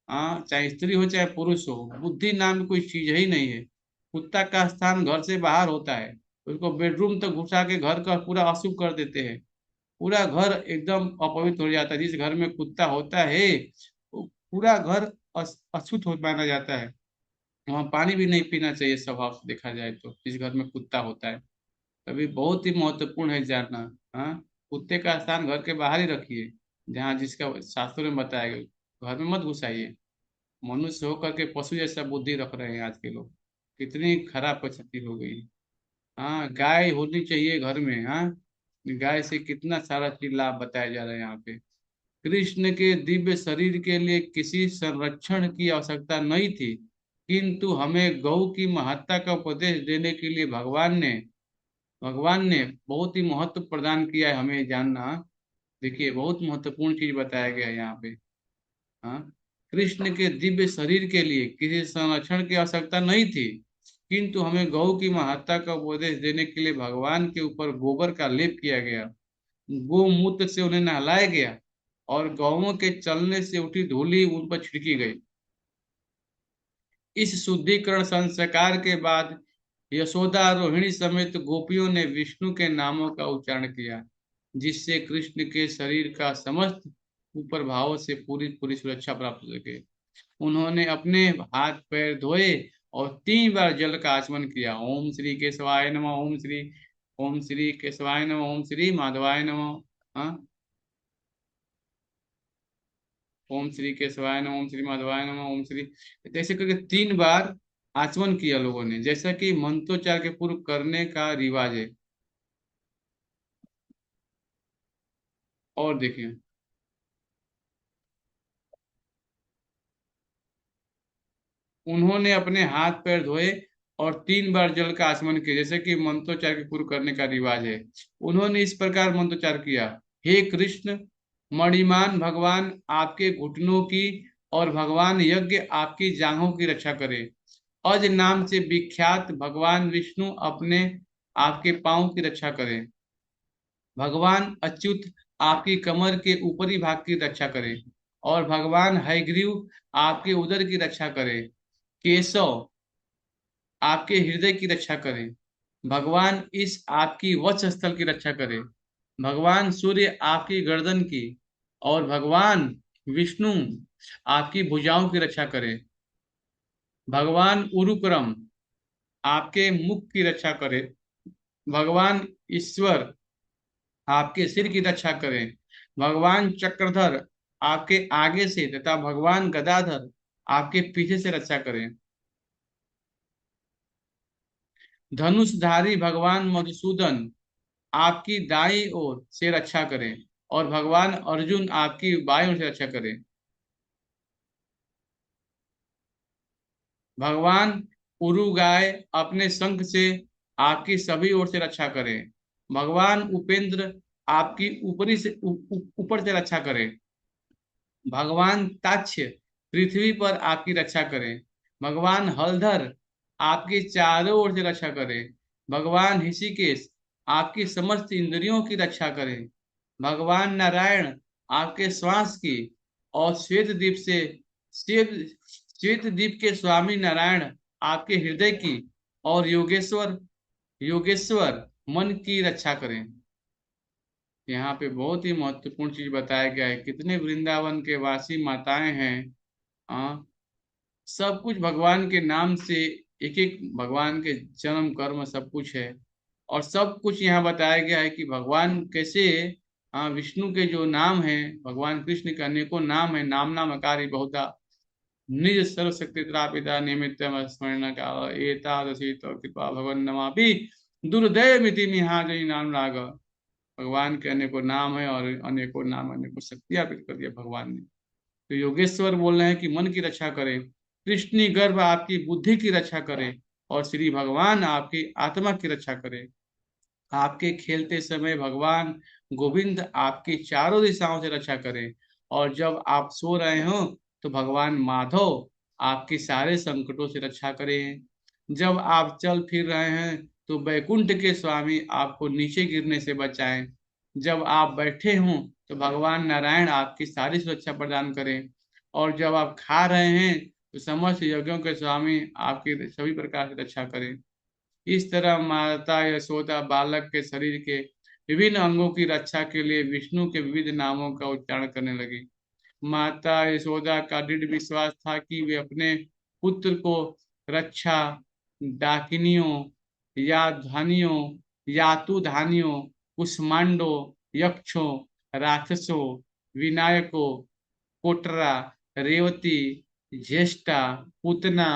A: हाँ, चाहे स्त्री हो चाहे पुरुष हो, बुद्धि नाम की कोई चीज ही नहीं है। कुत्ता का स्थान घर से बाहर होता है। उसको बेडरूम तक घुसा के घर का पूरा अशुभ कर देते हैं। पूरा घर एकदम अपवित्र हो जाता है। जिस घर में कुत्ता होता है वो पूरा घर अशुद्ध हो माना जाता है। वहां पानी भी नहीं पीना चाहिए स्वभाव से देखा जाए तो, जिस घर में कुत्ता होता है। तभी बहुत ही महत्वपूर्ण है जानना। हाँ, कुत्ते का स्थान घर के बाहर ही रखिए, जहाँ जिसका शास्त्रों में बताया गया। घर में मत घुसाइए। मनुष्य होकर के पशु जैसा बुद्धि रख रहे हैं आज के लोग। कितनी खराब परिस्थिति हो गई। हाँ, गाय होनी चाहिए घर में। हाँ, गाय से कितना सारा चीज लाभ बताया जा रहा है यहाँ पे। कृष्ण के दिव्य शरीर के लिए किसी संरक्षण की आवश्यकता नहीं थी, किंतु हमें गौ की महत्ता का उपदेश देने के लिए भगवान ने बहुत ही महत्व प्रदान किया है हमें जानना। देखिए, बहुत महत्वपूर्ण चीज बताया गया है यहाँ पे। हाँ, कृष्ण के दिव्य शरीर के लिए किसी संरक्षण की आवश्यकता नहीं थी, किंतु हमें गौ की महत्ता का उपदेश देने के लिए भगवान के ऊपर गोबर का लेप किया गया। गोमूत्र से उन्हें नहलाया गया और गौओं के चलने से उठी धूलि उन पर छिड़की गई। इस शुद्धिकरण संस्कार के बाद यशोदा, रोहिणी समेत गोपियों ने विष्णु के नामों का उच्चारण किया, जिससे कृष्ण के शरीर का समस्त ऊपर भावों से पूरी पूरी सुरक्षा प्राप्त हो सके। उन्होंने अपने हाथ पैर धोए और 3 बार जल का आचमन किया। ओम श्री केशवाय नमः, ओम श्री केशवाय नमः, ओम श्री माधवाय नमः। हाँ, ओम श्री केशवाय नमः, ओम श्री माधवाय नमः, ओम श्री, ऐसे करके 3 बार आचमन किया लोगों ने, जैसा कि मंत्रोच्चार के पूर्व करने का रिवाज है। और देखिए, उन्होंने अपने हाथ पैर धोए और 3 बार जल का आचमन किया, जैसे कि मंत्रोच्चार के पूर्व करने का रिवाज है। उन्होंने इस प्रकार मंत्रोच्चार किया। हे कृष्ण, मणिमान भगवान आपके घुटनों की और भगवान यज्ञ आपकी जांघों की रक्षा करे। अज नाम से विख्यात भगवान विष्णु अपने आपके पांव की रक्षा करें। भगवान अच्युत आपकी कमर के ऊपरी भाग की रक्षा करें, और भगवान हयग्रीव आपके उदर की रक्षा करें। केशव आपके हृदय की रक्षा करें। भगवान इस आपकी वक्ष स्थल की रक्षा करें। भगवान सूर्य आपकी गर्दन की, और भगवान विष्णु आपकी भुजाओं की रक्षा करें। भगवान उरुक्रम आपके मुख की रक्षा करें। भगवान ईश्वर आपके सिर की रक्षा करें। भगवान चक्रधर आपके आगे से तथा भगवान गदाधर आपके पीछे से रक्षा करें। धनुषधारी भगवान मधुसूदन आपकी दाईं ओर से रक्षा करें, और भगवान अर्जुन आपकी बाईं ओर से रक्षा करें। भगवान उरुगाय अपने शंख से आपकी सभी ओर से रक्षा करें। भगवान उपेंद्र आपकी ऊपरी से ऊपर से रक्षा करें। भगवान ताक्ष्य पृथ्वी पर आपकी रक्षा करें। भगवान हलधर आपकी चारों ओर से रक्षा करें। भगवान ऋषिकेश आपकी समस्त इंद्रियों की रक्षा करें। भगवान नारायण आपके श्वास की, और श्वेत श्वेत द्वीप के स्वामी नारायण आपके हृदय की, और योगेश्वर मन की रक्षा करें। यहाँ पे बहुत ही महत्वपूर्ण चीज बताया गया है। कितने वृंदावन के वासी माताएं हैं। हाँ, सब कुछ भगवान के नाम से, एक एक भगवान के जन्म कर्म सब कुछ है। और सब कुछ यहाँ बताया गया है कि भगवान कैसे, हाँ, विष्णु के जो नाम है, भगवान कृष्ण के अनेकों नाम है। नाम नाम अकारी बहुधा, निज सर्वशक्ति त्रापिता निमित्त स्मरण का एतादशी तो कृपा भगवान नमापि दुर्दय मिति मिहाजनी नाम राग। भगवान के अनेकों नाम है, और अनेकों नाम अनेकों शक्ति अर्पित कर दिया भगवान ने। तो योगेश्वर बोल रहे हैं कि मन की रक्षा करें, कृष्ण गर्भ आपकी बुद्धि की रक्षा करें, और श्री भगवान आपकी आत्मा की रक्षा करें। आपके खेलते समय भगवान गोविंद आपकी चारों दिशाओं से रक्षा करें, और जब आप सो रहे हो तो भगवान माधव आपके सारे संकटों से रक्षा करें। जब आप चल फिर रहे हैं तो वैकुंठ के स्वामी आपको नीचे गिरने से बचाएं। जब आप बैठे हों तो भगवान नारायण आपकी सारी सुरक्षा प्रदान करें। और जब आप खा रहे हैं तो समस्त यज्ञों के स्वामी आपकी सभी प्रकार से रक्षा करें। इस तरह माता यशोदा बालक के शरीर के विभिन्न अंगों की रक्षा के लिए विष्णु के विविध नामों का उच्चारण करने लगी। माता यशोदा का दृढ़ विश्वास था कि वे अपने पुत्र को रक्षा डाकिनियों, याधानियों, यातुधानियों, कुष्मांडों, यक्षों, राक्षसों, विनायकों, कोटरा, रेवती, ज्येष्ठा, पूतना,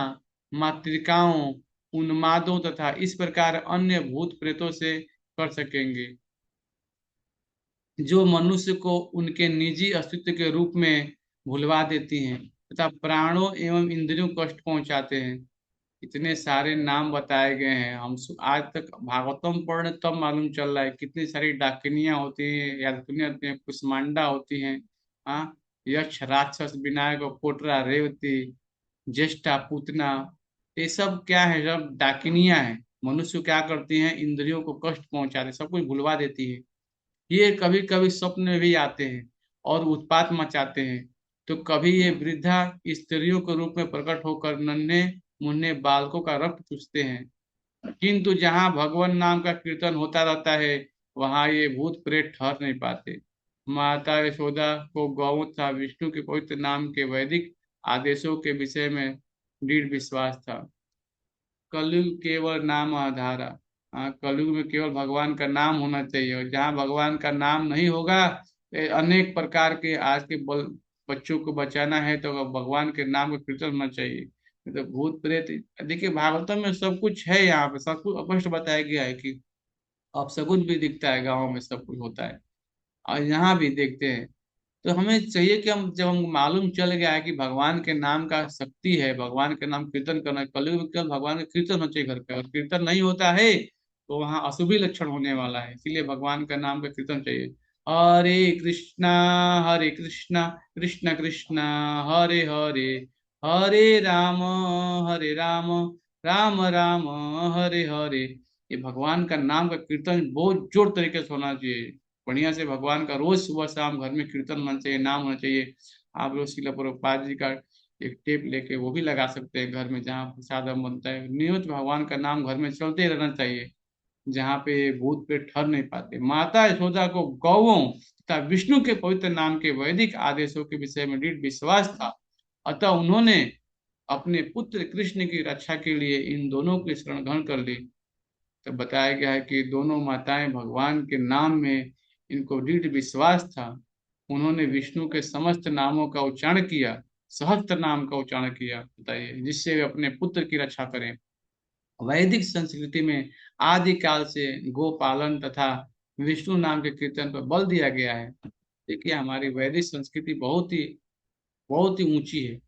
A: मातृकाओं, उन्मादों तथा इस प्रकार अन्य भूत प्रेतों से कर सकेंगे, जो मनुष्य को उनके निजी अस्तित्व के रूप में भुलवा देती हैं तथा प्राणों एवं इंद्रियों को कष्ट पहुंचाते हैं। इतने सारे नाम बताए गए हैं। आज तक भागवतम पढ़ने तब मालूम चल रहा है कितनी सारी डाकिनियां होती हैं, यादवनियां होती हैं, कुष्मांडा होती हैं। हाँ, यक्ष, राक्षस, विनायक, कोटरा, रेवती, ज्येष्ठा, पूतना, ये सब क्या है? सब डाकिनियां हैं। मनुष्य को क्या करती हैं? इंद्रियों को कष्ट पहुंचाते, सब कुछ भुलवा देती है। ये कभी कभी स्वप्न में भी आते हैं और उत्पात मचाते हैं। तो कभी ये वृद्धा स्त्रियों के रूप में प्रकट होकर नन्हे मुन्ने बालकों का रक्त चूसते हैं। किंतु जहाँ भगवान नाम का कीर्तन होता रहता है वहां ये भूत प्रेत ठहर नहीं पाते। माता यशोदा को गौ तथा विष्णु के पवित्र नाम के वैदिक आदेशों के विषय में दृढ़ विश्वास था। कलयुग केवल नाम आधारा। हाँ, कलयुग में केवल भगवान का नाम होना चाहिए, और जहाँ भगवान का नाम नहीं होगा, अनेक प्रकार के आज के बच्चों को बचाना है तो भगवान के नाम का कीर्तन होना चाहिए। तो भूत प्रेत, देखिए भागवतम में सब कुछ है, यहाँ पे सब कुछ स्पष्ट बताया गया है कि अब सब कुछ भी दिखता है, गाँव में सब कुछ होता है और यहाँ भी देखते हैं। तो हमें चाहिए कि हम जब हम मालूम चल गया है कि भगवान के नाम का शक्ति है, भगवान के नाम कीर्तन करना, कलयुग में केवल भगवान का कीर्तन होना चाहिए घर पे, और कीर्तन नहीं होता है तो वहाँ अशुभी लक्षण होने वाला है। इसीलिए भगवान का नाम का कीर्तन चाहिए। हरे कृष्णा, हरे कृष्णा, कृष्ण कृष्णा, हरे हरे, हरे राम, हरे राम, राम राम, हरे हरे। ये भगवान का नाम का कीर्तन बहुत जोर तरीके से होना चाहिए। बढ़िया से भगवान का रोज सुबह शाम घर में कीर्तन होना चाहिए, नाम होना चाहिए। आप लोग शिला प्रभुपाद जी का एक टेप लेके वो भी लगा सकते हैं घर में, जहाँ प्रसाद बनता है। नियमित भगवान का नाम घर में चलते रहना चाहिए, जहाँ पे भूत पे ठहर नहीं पाते। माता यशोदा को गौओं तथा विष्णु के पवित्र नाम के वैदिक आदेशों के विषय में दृढ़ विश्वास था। अतः उन्होंने अपने पुत्र कृष्ण की रक्षा के लिए इन दोनों की शरण ग्रहण कर ली। तो बताया गया है कि दोनों माताएं भगवान के नाम में इनको दृढ़ विश्वास था। उन्होंने विष्णु के समस्त नामों का उच्चारण किया, सहस्त्र नाम का उच्चारण किया, बताइए, जिससे वे अपने पुत्र की रक्षा करें। वैदिक संस्कृति में आदि काल से गोपालन तथा विष्णु नाम के कीर्तन पर बल दिया गया है। देखिए हमारी वैदिक संस्कृति बहुत ही ऊंची है।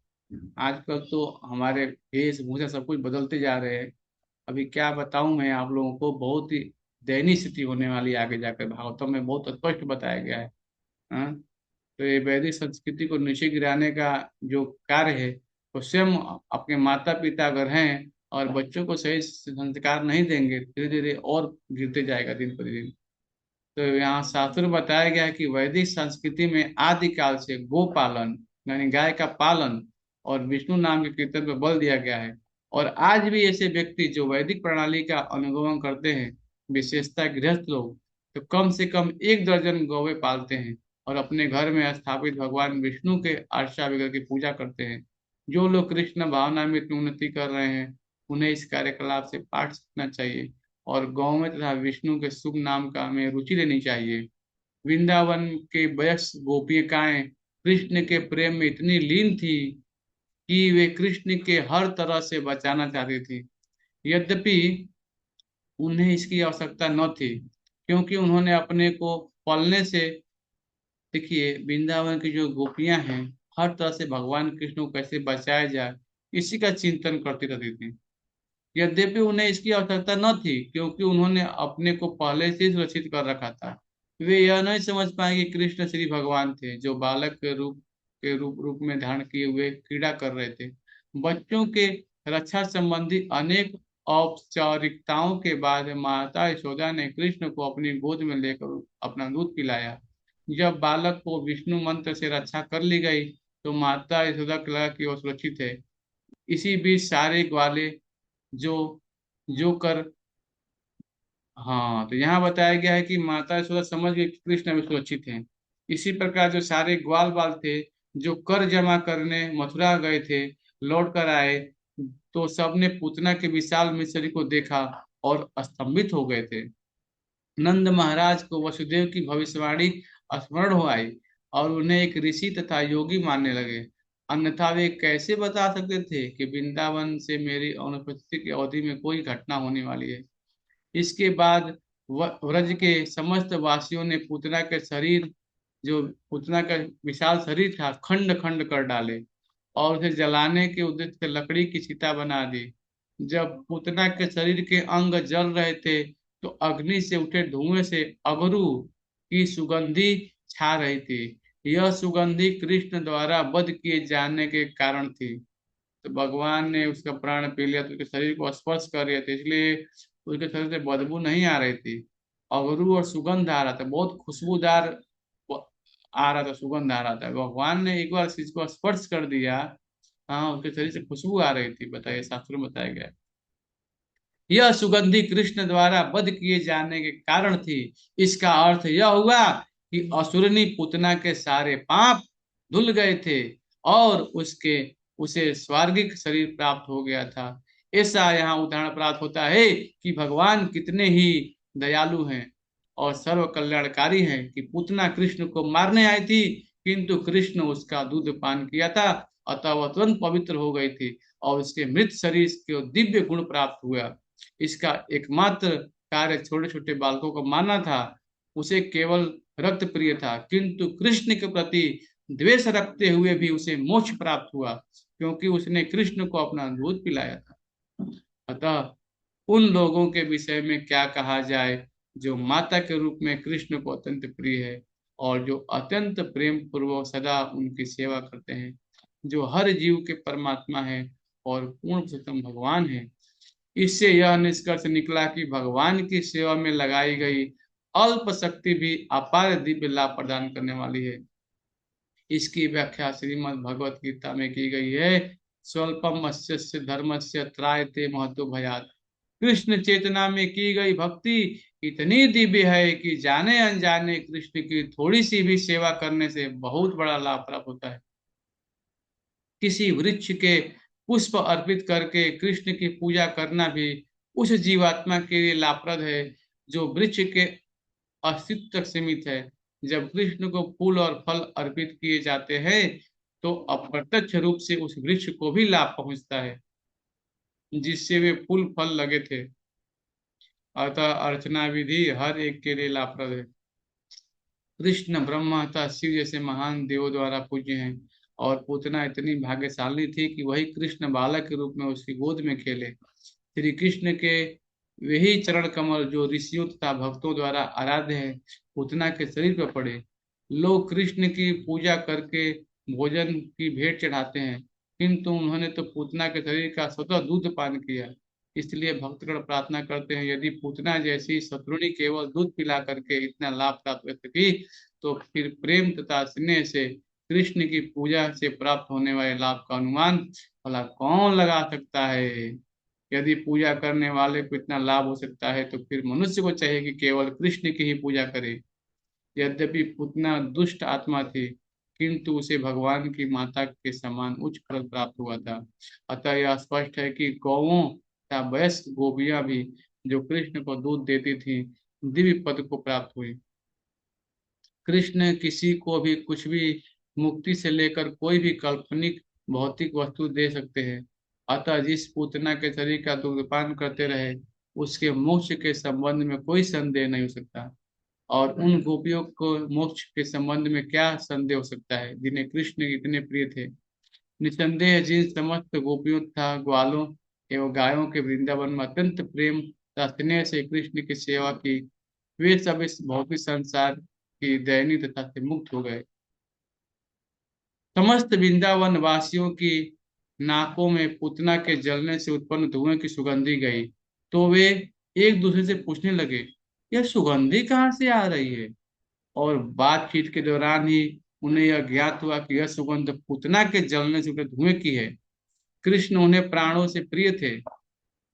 A: आजकल तो हमारे वेशभूषा सब कुछ बदलते जा रहे हैं। अभी क्या बताऊं मैं आप लोगों को, बहुत ही दयनीय स्थिति होने वाली है आगे जाकर। भागवतम में बहुत स्पष्ट बताया गया है। हाँ? तो ये वैदिक संस्कृति को नीचे गिराने का जो कार्य है, वो स्वयं अपने माता पिता अगर हैं और बच्चों को सही संस्कार नहीं देंगे, धीरे धीरे और गिरते जाएगा दिन प्रतिदिन। तो यहाँ शास्त्र में बताया गया है कि वैदिक संस्कृति में आदिकाल से गो पालन यानी गाय का पालन और विष्णु नाम के कीर्तन पर बल दिया गया है। और आज भी ऐसे व्यक्ति जो वैदिक प्रणाली का अनुगमन करते हैं, विशेषता गृहस्थ लोग, तो कम से कम 1 दर्जन गौवे पालते हैं और अपने घर में स्थापित भगवान विष्णु के अर्चा विग्रह की पूजा करते हैं। जो लोग कृष्ण भावना में इतनी उन्नति कर रहे हैं, उन्हें इस कार्यकलाप से पाठ सीखना चाहिए और गौ में तथा विष्णु के शुभ नाम का में रुचि लेनी चाहिए। वृंदावन के वयस्क गोपिकाएं कृष्ण के प्रेम में इतनी लीन थी कि वे कृष्ण के हर तरह से बचाना चाहती थी। यद्यपि उन्हें इसकी आवश्यकता न थी, क्योंकि उन्होंने अपने को पलने से, देखिए वृंदावन की जो गोपियां हैं, हर तरह से भगवान कृष्ण को कैसे बचाया जाए इसी का चिंतन करती रहती थी। यद्यपि उन्हें इसकी आवश्यकता न थी, क्योंकि उन्होंने अपने को पहले से ही सुरक्षित कर रखा था। वे यह नहीं समझ पाए कि कृष्ण श्री भगवान थे, जो बालक के रूप में धारण किए हुए क्रीड़ा कर रहे थे। बच्चों के रक्षा संबंधी अनेक औपचारिकताओं के बाद माता यशोदा ने कृष्ण को अपनी गोद में लेकर अपना दूध पिलाया। जब बालक को विष्णु मंत्र से रक्षा कर ली गई, तो माता यशोदा को लगा कि वो सुरक्षित है। इसी बीच सारे ग्वाले जो जो कर हाँ, तो यहाँ बताया गया है कि माता यशोदा समझ गई कि कृष्ण अभी सुरक्षित हैं। इसी प्रकार जो सारे ग्वाल बाल थे, जो कर जमा करने मथुरा गए थे, लौट कर आए, तो सबने पूतना के विशाल मिश्री को देखा और स्तंभित हो गए थे। नंद महाराज को वसुदेव की भविष्यवाणी स्मरण हो आई और उन्हें एक ऋषि तथा योगी मानने लगे। अन्यथा वे कैसे बता सकते थे कि वृंदावन से मेरी अनुपस्थिति की अवधि में कोई घटना होने वाली है। इसके बाद व्रज के समस्त वासियों ने पूतना के शरीर, जो पूतना का विशाल शरीर था, खंड खंड कर डाले और उसे जलाने के उद्देश्य से लकड़ी की चिता बना दी। जब पूतना के शरीर के अंग जल रहे थे, तो अग्नि से उठे धुएं से अगरू की सुगंधी छा रही थी। यह सुगंधी कृष्ण द्वारा वध किए जाने के कारण थी। तो भगवान ने उसका प्राण पी लिया, तो उसके शरीर को स्पर्श कर रहे थे, इसलिए उसके शरीर से बदबू नहीं आ रही थी। अगरू और सुगंध आ रहा था, बहुत खुशबूदार आ रहा था, सुगंध आ रहा था। भगवान ने एक बार इस चीज को स्पर्श कर दिया, हाँ, उसके शरीर से खुशबू आ रही थी। बताइए, शास्त्रों में बताया गया है। यह सुगंधि कृष्ण द्वारा वध किए जाने के कारण थी। इसका अर्थ यह हुआ कि असुरनी पुतना के सारे पाप धुल गए थे और उसके उसे स्वर्गिक शरीर प्राप्त हो गया था। ऐसा यहाँ उदाहरण प्राप्त होता है कि भगवान कितने ही दयालु हैं और सर्व कल्याणकारी हैं कि पुतना कृष्ण को मारने आई थी, किंतु कृष्ण उसका दूध पान किया था, अतः वह तुरंत पवित्र हो गई थी और उसके मृत शरीर को दिव्य गुण प्राप्त हुआ। इसका एकमात्र कार्य छोटे छोटे बालकों को मारना था। उसे केवल रक्त प्रिय था, किंतु कृष्ण के प्रति द्वेष रखते हुए भी उसे मोक्ष प्राप्त हुआ, क्योंकि उसने कृष्ण को अपना दूध पिलाया था। अतः उन लोगों के विषय में क्या कहा जाए जो माता के रूप में कृष्ण को अत्यंत प्रिय है और जो अत्यंत प्रेम पूर्वक सदा उनकी सेवा करते हैं, जो हर जीव के परमात्मा है और पूर्ण पुरुषोत्तम भगवान है। इससे यह निष्कर्ष निकला कि भगवान की सेवा में लगाई गई अल्प शक्ति भी अपार दिव्य लाभ प्रदान करने वाली है। इसकी व्याख्या श्रीमद् भगवत गीता में की गई है। स्वल्पम मत्स्य धर्मस्य त्रायते महतो भयात। कृष्ण चेतना में की गई भक्ति इतनी दिव्य है कि जाने अनजाने कृष्ण की थोड़ी सी भी सेवा करने से बहुत बड़ा लाभ प्राप्त होता है। किसी वृक्ष के पुष्प अर्पित करके कृष्ण की पूजा करना भी उस जीवात्मा के लिए लाभप्रद है जो वृक्ष के अस्तित्व तक सीमित है। जब कृष्ण को फूल और फल अर्पित किए जाते हैं, तो अप्रत्यक्ष रूप से उस वृक्ष को भी लाभ पहुंचता है जिससे वे फूल फल लगे थे। अतः अर्चना विधि हर एक के लिए लाभप्रद है। कृष्ण ब्रह्मा तथा शिव जैसे महान देवों द्वारा पूज्य हैं और पूतना इतनी भाग्यशाली थी कि वही कृष्ण बालक के रूप में उसकी गोद में खेले। श्री कृष्ण के वही चरण कमल जो ऋषियों तथा भक्तों द्वारा आराध्य है, पूतना के शरीर पर पड़े। लोग कृष्ण की पूजा करके भोजन की भेंट चढ़ाते हैं, किंतु उन्होंने तो पूतना के शरीर का स्वतः दूध पान किया। इसलिए भक्तगण प्रार्थना करते हैं, यदि पूतना जैसी शत्रुणी केवल दूध पिला करके इतना लाभ प्राप्त कर सकी, तो फिर प्रेम तथा स्नेह से कृष्ण की पूजा से प्राप्त होने वाले लाभ का अनुमान भला कौन लगा सकता है। यदि पूजा करने वाले को इतना लाभ हो सकता है, तो फिर मनुष्य को चाहिए कि केवल कृष्ण की ही पूजा करे। यद्यपि पुतना दुष्ट आत्मा थी, किंतु उसे भगवान की माता के समान उच्च फल प्राप्त हुआ था। अतः यह स्पष्ट है कि गौओं तथा वयस्क गोपियां भी जो कृष्ण को दूध देती थी, दिव्य पद को प्राप्त हुई। कृष्ण किसी को भी कुछ भी मुक्ति से लेकर कोई भी काल्पनिक भौतिक वस्तु दे सकते हैं। अतः जिस पूतना के शरीर का दुग्धपान करते रहे, उसके मोक्ष के संबंध में कोई संदेह नहीं हो सकता। और उन गोपियों को मोक्ष के संबंध में क्या संदेह हो सकता है जिन्हें कृष्ण इतने प्रिय थे। निसंदेह जिन समस्त गोपियों तथा ग्वालों एवं गायों के वृंदावन में अत्यंत प्रेम तथा स्नेह से कृष्ण की सेवा की, वे सब इस भौतिक संसार की दयनीय दशा से मुक्त हो गए। समस्त वृंदावन वासियों की नाकों में पूतना के जलने से उत्पन्न धुएं की सुगंधी गई, तो वे एक दूसरे से पूछने लगे, यह सुगंधी कहाँ से आ रही है। और बातचीत के दौरान ही उन्हें यह ज्ञात हुआ कि यह सुगंध पूतना के जलने से उठे धुएं की है। कृष्ण उन्हें प्राणों से प्रिय थे,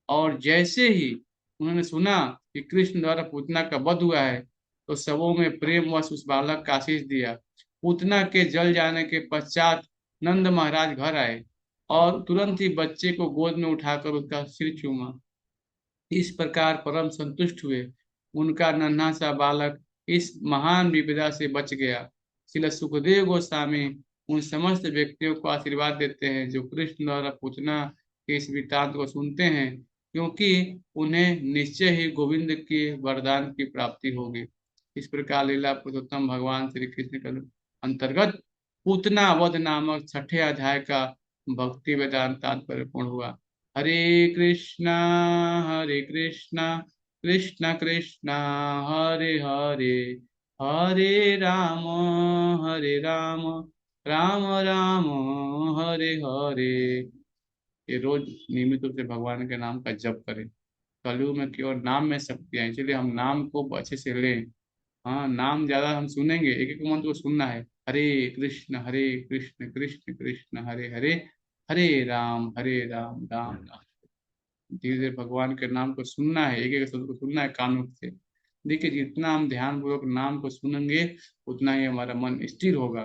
A: और जैसे ही उन्होंने सुना कि कृष्ण द्वारा पूतना का वध हुआ है, तो सबों में प्रेम वश उस बालक का आशीष दिया। पूतना के जल जाने के पश्चात नंद महाराज घर आए और तुरंत ही बच्चे को गोद में उठाकर उसका सिर चूमा। इस प्रकार परम संतुष्ट हुए। उनका नन्हा सा बालक इस महान विपदा से बच गया। श्रील सुखदेव गोस्वामी उन समस्त व्यक्तियों को आशीर्वाद देते हैं जो कृष्ण द्वारा पूतना के इस वृत्तांत को सुनते हैं, क्योंकि उन्हें निश्चय ही गोविंद के वरदान की प्राप्ति होगी। इस प्रकार लीला पुरुषोत्तम भगवान श्री कृष्ण के अंतर्गत पूतना वध नामक छठे अध्याय का भक्ति वेदांत तात्पर्य पूर्ण हुआ। हरे कृष्णा हरे कृष्णा कृष्णा कृष्णा हरे हरे, हरे राम हरे राम राम राम हरे हरे। ये रोज नियमित रूप से भगवान के नाम का जप करें। कलयुग में केवल नाम में शक्ति है, इसलिए हम नाम को अच्छे से लें। हाँ, नाम ज्यादा हम सुनेंगे, एक एक मंत्र को सुनना है। हरे कृष्ण कृष्ण कृष्ण हरे हरे, हरे राम राम राम। धीरे धीरे भगवान के नाम को सुनना है, एक एक शब्द को सुनना है कानों से। देखिए, जितना हम ध्यान पूर्वक नाम को सुनेंगे, उतना ही हमारा मन स्थिर होगा।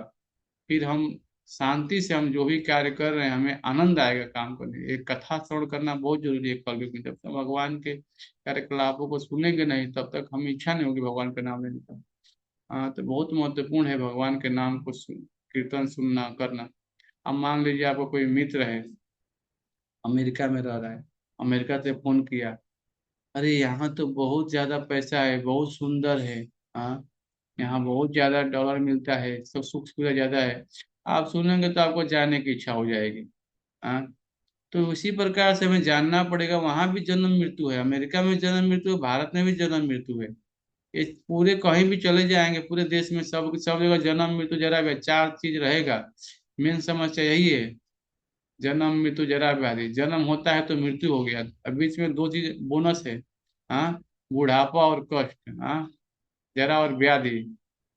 A: फिर हम शांति से, हम जो भी कार्य कर रहे हैं, हमें आनंद आएगा काम करने में। एक कथा श्रवण करना बहुत जरूरी है कलयुग में। जब तक भगवान के कार्यकलापों को सुनेंगे नहीं, तब तक हम इच्छा नहीं होगी भगवान का नाम लेने का। हाँ, तो बहुत महत्वपूर्ण है भगवान के नाम को कीर्तन सुनना करना। अब मान लीजिए आपको कोई मित्र है, अमेरिका में रह रहा है, अमेरिका से फोन किया, अरे यहाँ तो बहुत ज्यादा पैसा है, बहुत सुंदर है। हाँ, यहाँ बहुत ज्यादा डॉलर मिलता है, सब सुख सुविधा ज्यादा है। आप सुनेंगे तो आपको जाने की इच्छा हो जाएगी। हाँ, तो उसी प्रकार से हमें जानना पड़ेगा, वहां भी जन्म मृत्यु है, अमेरिका में जन्म मृत्यु है, भारत में भी जन्म मृत्यु है। ये पूरे कहीं भी चले जाएंगे, पूरे देश में सब सब जगह जन्म मृत्यु जरा भी चार चीज रहेगा। मेन समस्या यही है, जन्म मृत्यु जरा व्याधि। जन्म होता है तो मृत्यु हो गया, अब बीच में दो चीज बोनस है। हाँ, बुढ़ापा और कष्ट। हाँ, जरा और व्याधि।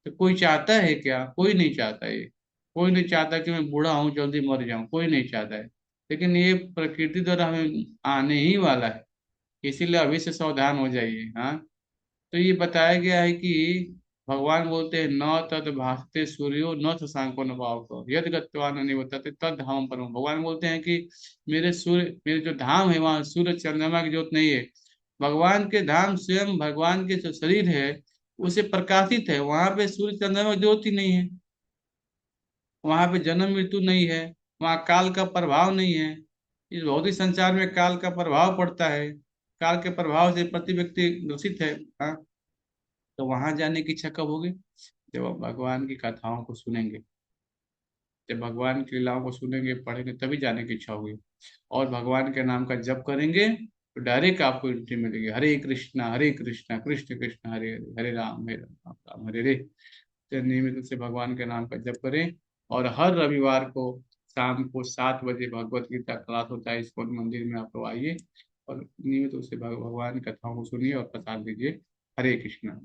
A: तो कोई चाहता है क्या? कोई नहीं चाहता ये। कोई नहीं चाहता कि मैं बूढ़ा हूँ जल्दी मर जाऊं, कोई नहीं चाहता है। लेकिन ये प्रकृति द्वारा हमें आने ही वाला है, इसीलिए अभी से सावधान हो जाइए। हाँ, तो ये बताया गया है कि भगवान बोलते हैं, न तद भासते सूर्यो न शशांको न पावको यद गत्वा न निवर्तते तद धाम परम। भगवान बोलते हैं कि मेरे जो धाम है, वहाँ सूर्य चंद्रमा की जरूरत नहीं है। भगवान के धाम स्वयं भगवान के जो शरीर है, उसे प्रकाशित है, वहां पे सूर्य चंद्रमा की जरूरत ही नहीं है। वहां पे जन्म मृत्यु नहीं है, वहाँ काल का प्रभाव नहीं है। इस भौतिक संसार में काल का प्रभाव पड़ता है, काल के प्रभाव से प्रति व्यक्ति ग्रसित है। हाँ, तो वहां जाने की इच्छा कब होगी? जब आप भगवान की कथाओं को सुनेंगे, जब भगवान की लीलाओं को सुनेंगे पढ़ेंगे, तभी जाने की इच्छा होगी। और भगवान के नाम का जप करेंगे तो डायरेक्ट आपको एंट्री मिलेगी। हरे कृष्णा कृष्ण कृष्ण हरे हरे, हरे राम राम हरे हरे। तो नियमित रूप से भगवान के नाम का जप करें। और हर रविवार को शाम को 7 बजे भगवत गीता क्लास होता है, इस्कॉन मंदिर में आप लोग आइए और नियमित रूप से भगवान की कथाओं को सुनिए और प्रसाद दीजिए। हरे कृष्णा।